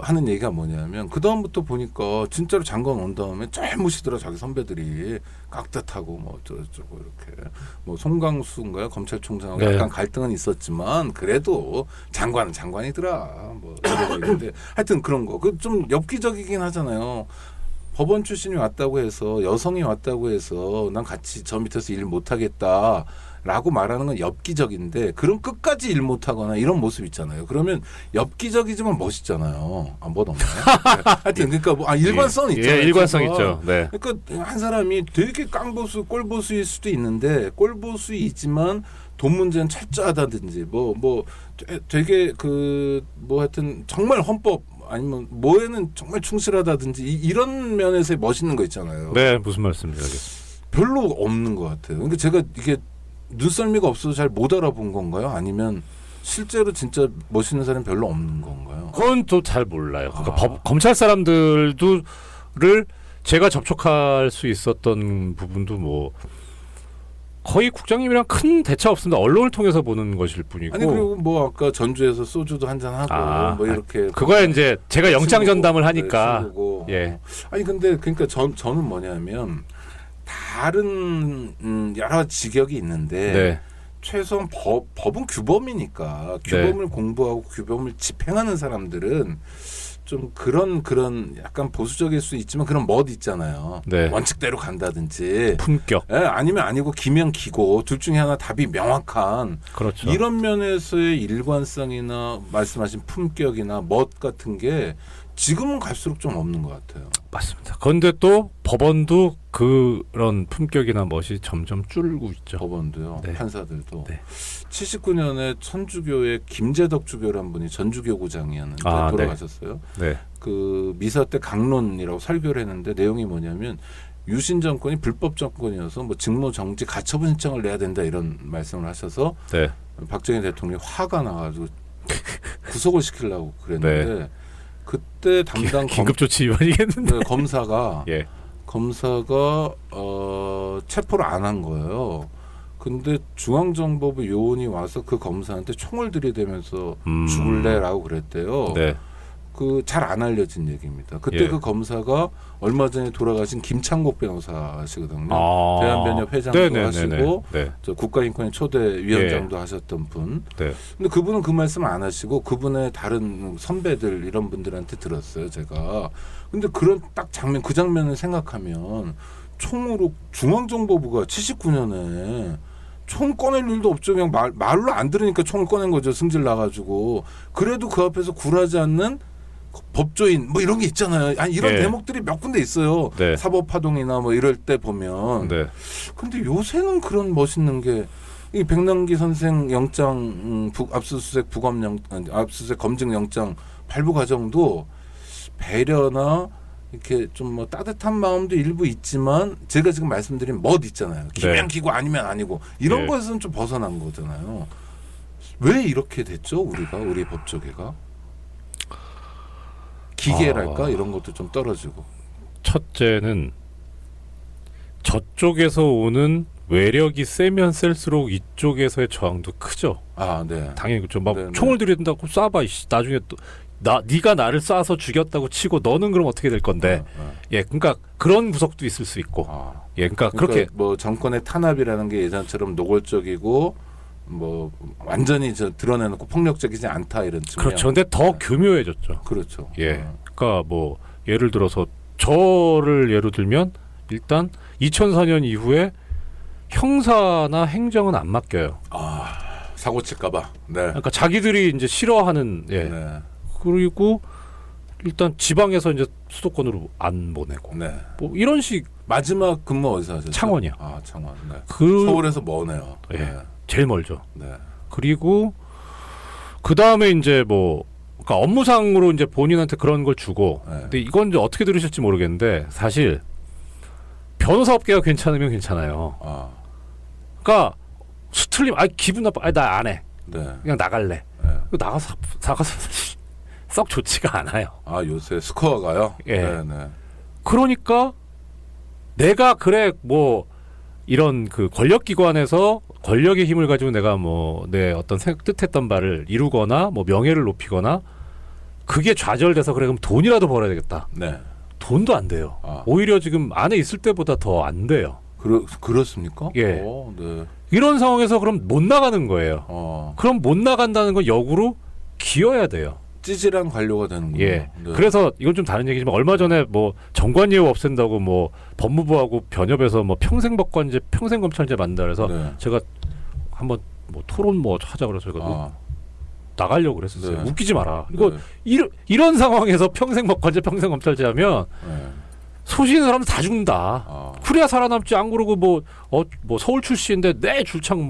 하는 얘기가 뭐냐면, 그 다음부터 보니까 진짜로 장관 온 다음에 짤무시더라. 자기 선배들이 깍듯하고 뭐 어쩌고 이렇게 뭐 송강수인가요? 검찰총장하고 네. 약간 갈등은 있었지만 그래도 장관은 장관이더라. 뭐 이런 얘기인데 하여튼 그런 거 그 좀 엽기적이긴 하잖아요. 법원 출신이 왔다고 해서 여성이 왔다고 해서 난 같이 저 밑에서 일 못하겠다라고 말하는 건 엽기적인데 그럼 끝까지 일 못하거나 이런 모습 있잖아요. 그러면 엽기적이지만 멋있잖아요. 아, 멋 없나요? 네. 하여튼 그러니까 뭐 일관성 있잖아요. 예, 일관성 있죠. 네. 그러니까 한 사람이 되게 깡보수 꼴보수일 수도 있는데 꼴보수이지만 돈 문제는 철저하다든지 뭐 되게 그 뭐 하여튼 정말 헌법 아니면 뭐에는 정말 충실하다든지 이런 면에서 멋있는 거 있잖아요. 네, 무슨 말씀인지 알겠습니다. 별로 없는 것 같아요. 그러니까 제가 이게 눈썰미가 없어서 잘 못 알아본 건가요? 아니면 실제로 진짜 멋있는 사람이 별로 없는 건가요? 그건 또 잘 몰라요. 그러니까 검찰 사람들을 제가 접촉할 수 있었던 부분도 뭐 거의 국장님이랑 큰 대차 없습니다. 언론을 통해서 보는 것일 뿐이고. 아니 그리고 뭐 아까 전주에서 소주도 한잔 하고 뭐 이렇게 그거야 이제 제가 영장 전담을 하니까. 친구고. 예. 아니 근데 그러니까 저는 뭐냐면 다른 여러 직역이 있는데 네. 최소한 법은 규범이니까 규범을 공부하고 규범을 집행하는 사람들은 좀 그런 약간 보수적일 수 있지만 그런 멋 있잖아요. 네. 원칙대로 간다든지 품격. 예, 아니면 아니고 기면 기고 둘 중에 하나 답이 명확한 그렇죠. 이런 면에서의 일관성이나 말씀하신 품격이나 멋 같은 게 지금은 갈수록 좀 없는 것 같아요. 맞습니다. 그런데 또 법원도 그런 품격이나 멋이 점점 줄고 있죠. 법원도요. 네. 판사들도. 네. 79년에 천주교의 김재덕 주교란 분이 전주교구장이었는데 아, 돌아가셨어요. 네. 그 미사 때 강론이라고 설교를 했는데 내용이 뭐냐면 유신 정권이 불법 정권이어서 뭐 직무 정지 가처분 신청을 내야 된다 이런 말씀을 하셔서 네. 박정희 대통령이 화가 나가지고 구속을 시키려고 그랬는데 네. 그때 담당 긴급조치 위반이겠는데. 검사가 예. 체포를 안 한 거예요. 근데 중앙정보부 요원이 와서 그 검사한테 총을 들이대면서 죽을래라고 그랬대요. 네. 그 잘 안 알려진 얘기입니다. 그때 예. 그 검사가 얼마 전에 돌아가신 김창국 변호사시거든요. 아. 대한변협 회장도 네네네네. 하시고 네. 저 국가인권위 초대위원장도 하셨던 분. 네. 근데 그분은 그 말씀 안 하시고 그분의 다른 선배들 이런 분들한테 들었어요. 제가. 근데 그런 딱 장면 그 장면을 생각하면 총으로 중앙정보부가 79년에 총 꺼낼 일도 없죠. 그냥 말로 안 들으니까 총을 꺼낸 거죠. 승질 나가지고. 그래도 그 앞에서 굴하지 않는 법조인 뭐 이런 게 있잖아요. 아니 이런 네. 대목들이 몇 군데 있어요. 네. 사법파동이나 뭐 이럴 때 보면. 네. 근데 요새는 그런 멋있는 게 이 백남기 선생 영장 압수수색 압수수색 검증 영장 발부 과정도 배려나 이렇게 좀 뭐 따뜻한 마음도 일부 있지만 제가 지금 말씀드린 멋 있잖아요. 기면 기고 아니면 아니고 이런 네. 것은 좀 벗어난 거잖아요. 왜 이렇게 됐죠? 우리 법조계가 기계랄까 이런 것도 좀 떨어지고. 첫째는 저쪽에서 오는 외력이 세면 셀수록 이쪽에서의 저항도 크죠. 아, 네. 당연히 그렇죠. 막 네네. 총을 들이댄다고 쏴봐. 이씨. 나중에 또 네가 나를 쏴서 죽였다고 치고 너는 그럼 어떻게 될 건데? 예, 그러니까 그런 구석도 있을 수 있고. 예, 그러니까 그렇게 뭐 정권의 탄압이라는 게 예전처럼 노골적이고 뭐 완전히 드러내놓고 폭력적이지 않다 이런 측면. 그렇죠. 근데 더 교묘해졌죠. 그렇죠. 예, 그러니까 뭐 예를 들어서 저를 예로 들면 일단 2004년 이후에 형사나 행정은 안 맡겨요. 아, 사고 칠까봐. 네. 그러니까 자기들이 이제 싫어하는 네. 그리고 일단 지방에서 이제 수도권으로 안 보내고 네. 뭐 이런 식 마지막 근무 어디서 하셨죠? 창원이요. 아, 창원. 네. 그 서울에서 머네요. 예, 네. 제일 멀죠. 네. 그리고 그 다음에 이제 뭐 그러니까 업무상으로 이제 본인한테 그런 걸 주고. 네. 근데 이건 이제 어떻게 들으실지 모르겠는데 사실 변호사 업계가 괜찮으면 괜찮아요. 아, 그러니까 수틀림, 기분 나빠, 나 안 해. 네. 그냥 나갈래. 네. 나가서 썩 좋지가 않아요. 아, 요새 스코어가요? 예. 네, 네. 그러니까 내가 그래 뭐 이런 그 권력기관에서 권력의 힘을 가지고 내가 뭐 내 어떤 뜻했던 바를 이루거나 뭐 명예를 높이거나 그게 좌절돼서 그래 그럼 돈이라도 벌어야 되겠다. 네. 돈도 안 돼요. 아. 오히려 지금 안에 있을 때보다 더 안 돼요. 그렇습니까? 예. 오, 네. 이런 상황에서 그럼 못 나가는 거예요. 그럼 못 나간다는 건 역으로 기어야 돼요. 찌질한 관료가 되는군요. 예. 네. 그래서 이건 좀 다른 얘기지만 얼마 전에 뭐 정관예우 없앤다고 뭐 법무부하고 변협해서 뭐 평생법관제, 평생검찰제 만든다 그래서 네. 제가 한번 뭐 토론 뭐 하자 그래서 제가 아, 나가려고 그랬었어요. 네. 웃기지 마라. 이거 네. 이런 상황에서 평생법관제, 평생검찰제 하면 네. 소신 있는 사람들 다 죽는다. 아, 그래야 살아남지. 안 그러고 뭐 서울 출신인데 내 줄창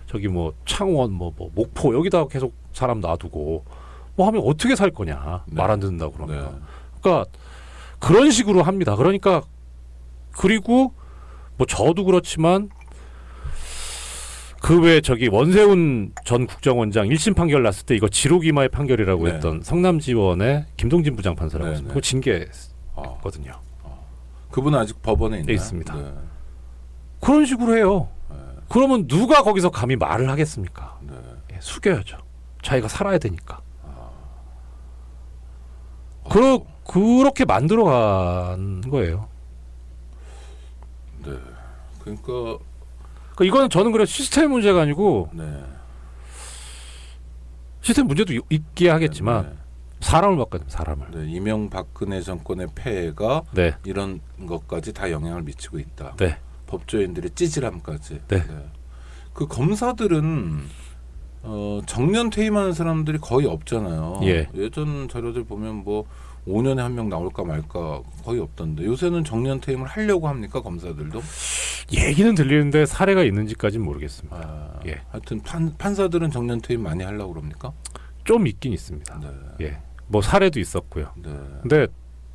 저기 뭐 창원 뭐 목포 여기다 계속 사람 놔두고 뭐 하면 어떻게 살 거냐. 네. 말 안 듣는다 그러면. 네. 그러니까 그런 식으로 합니다. 그러니까 그리고 뭐 저도 그렇지만 그 외에 저기 원세훈 전 국정원장 1심 판결 났을 때 이거 지록이마의 판결이라고 네. 했던 성남지원의 김동진 부장판사라고 네, 했습니다. 네. 그거 징계했거든요. 그분은 아직 법원에 있나요? 네, 있습니다. 네. 그런 식으로 해요. 네. 그러면 누가 거기서 감히 말을 하겠습니까? 네. 예, 숙여야죠. 자기가 살아야 되니까. 아, 그렇게 만들어간 거예요. 네. 그러니까 그러니까 이거는 저는 그래 시스템 문제가 아니고 네. 시스템 문제도 있게 하겠지만 네. 사람을 바꿔야 됩니다. 사람을. 네. 이명박근혜 정권의 폐해가 네. 이런 것까지 다 영향을 미치고 있다. 네. 법조인들의 찌질함까지. 네. 그 검사들은 정년 퇴임하는 사람들이 거의 없잖아요. 예. 예전 자료들 보면 뭐 5년에 한 명 나올까 말까 거의 없던데 요새는 정년 퇴임을 하려고 합니까 검사들도? 얘기는 들리는데 사례가 있는지까지는 모르겠습니다. 아, 예. 하여튼 판사들은 정년 퇴임 많이 하려고 그럽니까? 좀 있긴 있습니다. 네. 예. 뭐 사례도 있었고요. 네. 근데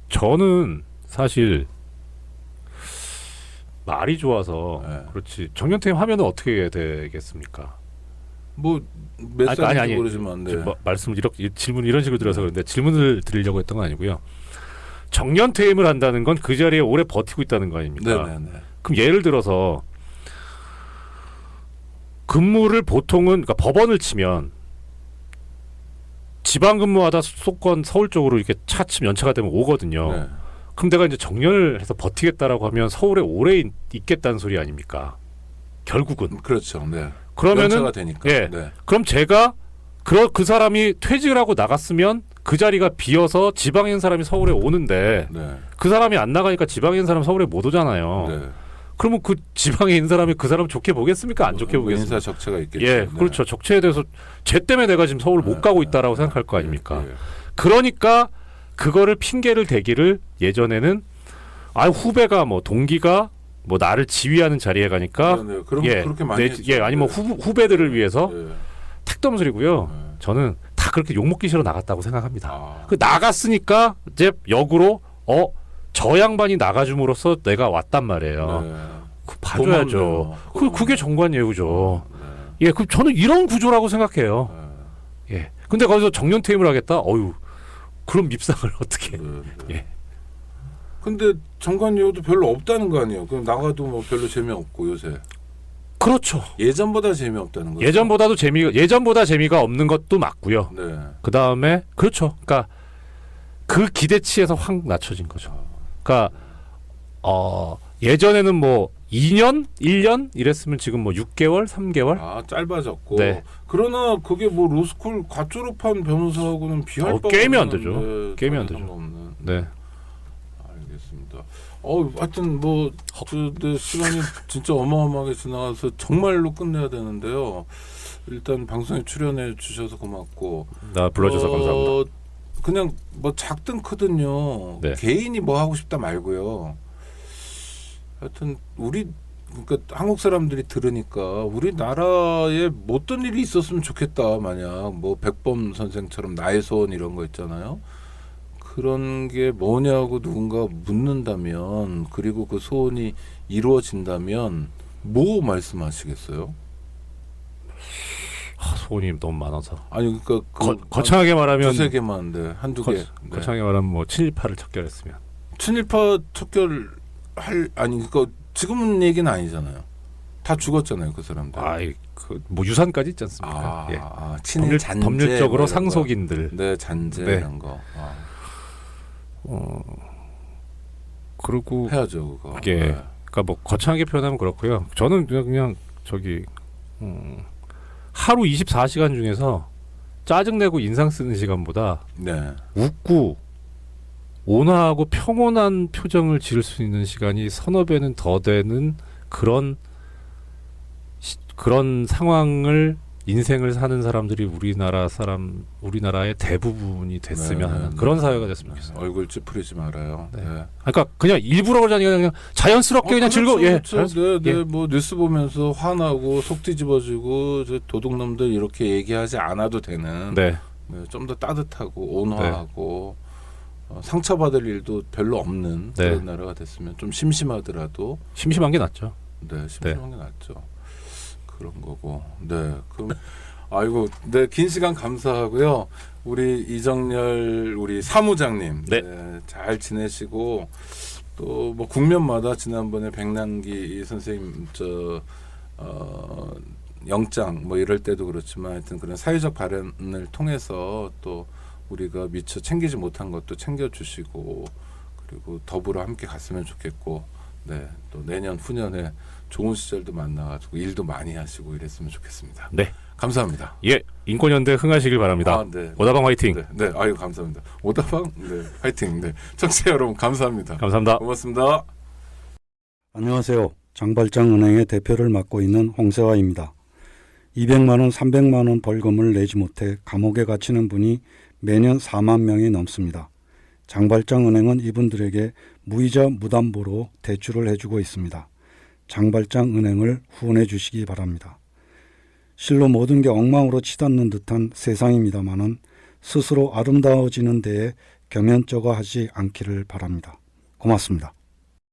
저는 사실 말이 좋아서 네. 그렇지 정년퇴임 하면은 어떻게 되겠습니까? 뭐몇 살인지 아니. 모르지만 네. 말씀을 이렇게 질문 이런 식으로 드려서 그런데 질문을 드리려고 했던 건 아니고요. 정년퇴임을 한다는 건 그 자리에 오래 버티고 있다는 거 아닙니까? 네네네. 그럼 예를 들어서 근무를 보통은 그러니까 법원을 치면 지방 근무하다 수도권 서울 쪽으로 이렇게 차츰 연차가 되면 오거든요. 네. 그럼 내가 이제 정년을 해서 버티겠다라고 하면 서울에 오래 있겠다는 소리 아닙니까? 결국은. 그렇죠. 네. 그러면은 연차가 되니까. 예. 네. 그럼 제가 그 사람이 퇴직을 하고 나갔으면 그 자리가 비어서 지방에 있는 사람이 서울에 오는데 네. 그 사람이 안 나가니까 지방에 있는 사람 서울에 못 오잖아요. 네. 그러면 그 지방에 있는 사람이 그 사람 좋게 보겠습니까? 안 좋게 보겠습니까? 인사 적체가 있겠죠. 예, 네. 그렇죠. 적체에 대해서 쟤 때문에 내가 지금 서울 못 가고 있다라고 생각할 거 아닙니까? 그러니까 그거를 핑계를 대기를 예전에는 후배가 뭐 동기가 뭐 나를 지휘하는 자리에 가니까 네. 그럼 그렇게 많이 했죠. 아니면 네. 후배들을 위해서 네. 택덤소리고요. 네. 저는 다 그렇게 욕먹기 싫어 나갔다고 생각합니다. 아. 그 나갔으니까 이제 역으로 저 양반이 나가줌으로써 내가 왔단 말이에요. 네. 그 봐줘야죠. 고맙네요. 그게 정관예우죠. 네. 예, 그럼 저는 이런 구조라고 생각해요. 네. 예. 근데 거기서 정년퇴임을 하겠다? 그런 밉상을 어떻게? 네. 네. 예. 근데 정관예우도 별로 없다는 거 아니에요? 그럼 나가도 뭐 별로 재미없고 요새 그렇죠. 예전보다 재미없다는 거죠. 예전보다 재미가 없는 것도 맞고요. 네. 그 다음에 그렇죠. 그러니까 그 기대치에서 확 낮춰진 거죠. 그러니까 예전에는 뭐 2년, 1년 이랬으면 지금 뭐 6개월, 3개월. 아 짧아졌고. 네. 그러나 그게 뭐 로스쿨 갓 졸업한 변호사하고는 비할 바가 게임이 안 없는, 되죠. 네, 게임이 안 전혀 되죠. 상관없는. 네. 알겠습니다. 하여튼 네, 시간이 진짜 어마어마하게 지나가서 정말로 끝내야 되는데요. 일단 방송에 출연해 주셔서 고맙고. 나 불러주셔서 감사합니다. 그냥 뭐 작든 크든요. 네. 개인이 뭐 하고 싶다 말고요. 하여튼 그러니까 한국 사람들이 들으니까 우리나라에 뭐 어떤 일이 있었으면 좋겠다. 만약 뭐 백범 선생처럼 나의 소원 이런 거 있잖아요. 그런 게 뭐냐고 누군가 묻는다면 그리고 그 소원이 이루어진다면 뭐 말씀하시겠어요? 소원이 너무 많아서. 아니 그러니까 거창하게 말하면 두세 개만 한두 개. 네. 거창하게 말하면 뭐 친일파를 척결했으면. 친일파 척결 그러니까 지금은 얘기는 아니잖아요. 다 죽었잖아요, 그 사람들. 뭐 유산까지 있지 않습니까? 예. 친일 잔재 법률적으로 뭐 이런 상속인들. 거. 네, 잔재 네. 이런 거. 그리고 해야죠, 그거. 예. 네. 그러니까 뭐 거창하게 표현하면 그렇고요. 저는 그냥 저기 하루 24시간 중에서 짜증내고 인상 쓰는 시간보다 네. 웃고 온화하고 평온한 표정을 지을 수 있는 시간이 서너 배는 더 되는 그런 상황을 인생을 사는 사람들이 우리나라의 대부분이 됐으면 하는 그런 사회가 됐으면 좋겠어요. 얼굴 찌푸리지 말아요. 네. 네. 그러니까 그냥 일부러 그러지 아니라 그냥 자연스럽게 그냥 즐거워. 예. 그렇죠. 네, 네. 뭐 뉴스 보면서 화나고 속 뒤집어지고 저 도둑놈들 이렇게 얘기하지 않아도 되는. 네. 네, 좀 더 따뜻하고 온화하고 상처받을 일도 별로 없는 그런 나라가 됐으면 좀 심심하더라도 심심한 게 낫죠. 네, 심심한 게 낫죠. 그런 거고. 네. 그럼 아이고, 네, 긴 시간 감사하고요. 우리 이정열 우리 사무장님, 네. 네, 잘 지내시고 또 뭐 국면마다 지난번에 백남기 선생님 영장 뭐 이럴 때도 그렇지만 하여튼 그런 사회적 발언을 통해서 또 우리가 미처 챙기지 못한 것도 챙겨주시고 그리고 더불어 함께 갔으면 좋겠고 네, 또 내년 후년에 좋은 시절도 만나가지고 일도 많이 하시고 이랬으면 좋겠습니다. 네, 감사합니다. 예, 인권연대 흥하시길 바랍니다. 아, 네. 오다방 화이팅. 네, 네, 아유 감사합니다. 오다방, 네, 화이팅. 네, 청취자 여러분 감사합니다. 감사합니다. 고맙습니다. 안녕하세요. 장발장은행의 대표를 맡고 있는 홍세화입니다. 200만 원, 300만 원 벌금을 내지 못해 감옥에 갇히는 분이 매년 4만 명이 넘습니다. 장발장은행은 이분들에게 무이자 무담보로 대출을 해주고 있습니다. 장발장은행을 후원해 주시기 바랍니다. 실로 모든 게 엉망으로 치닫는 듯한 세상입니다마는 스스로 아름다워지는 데에 겸연쩍어 하지 않기를 바랍니다. 고맙습니다.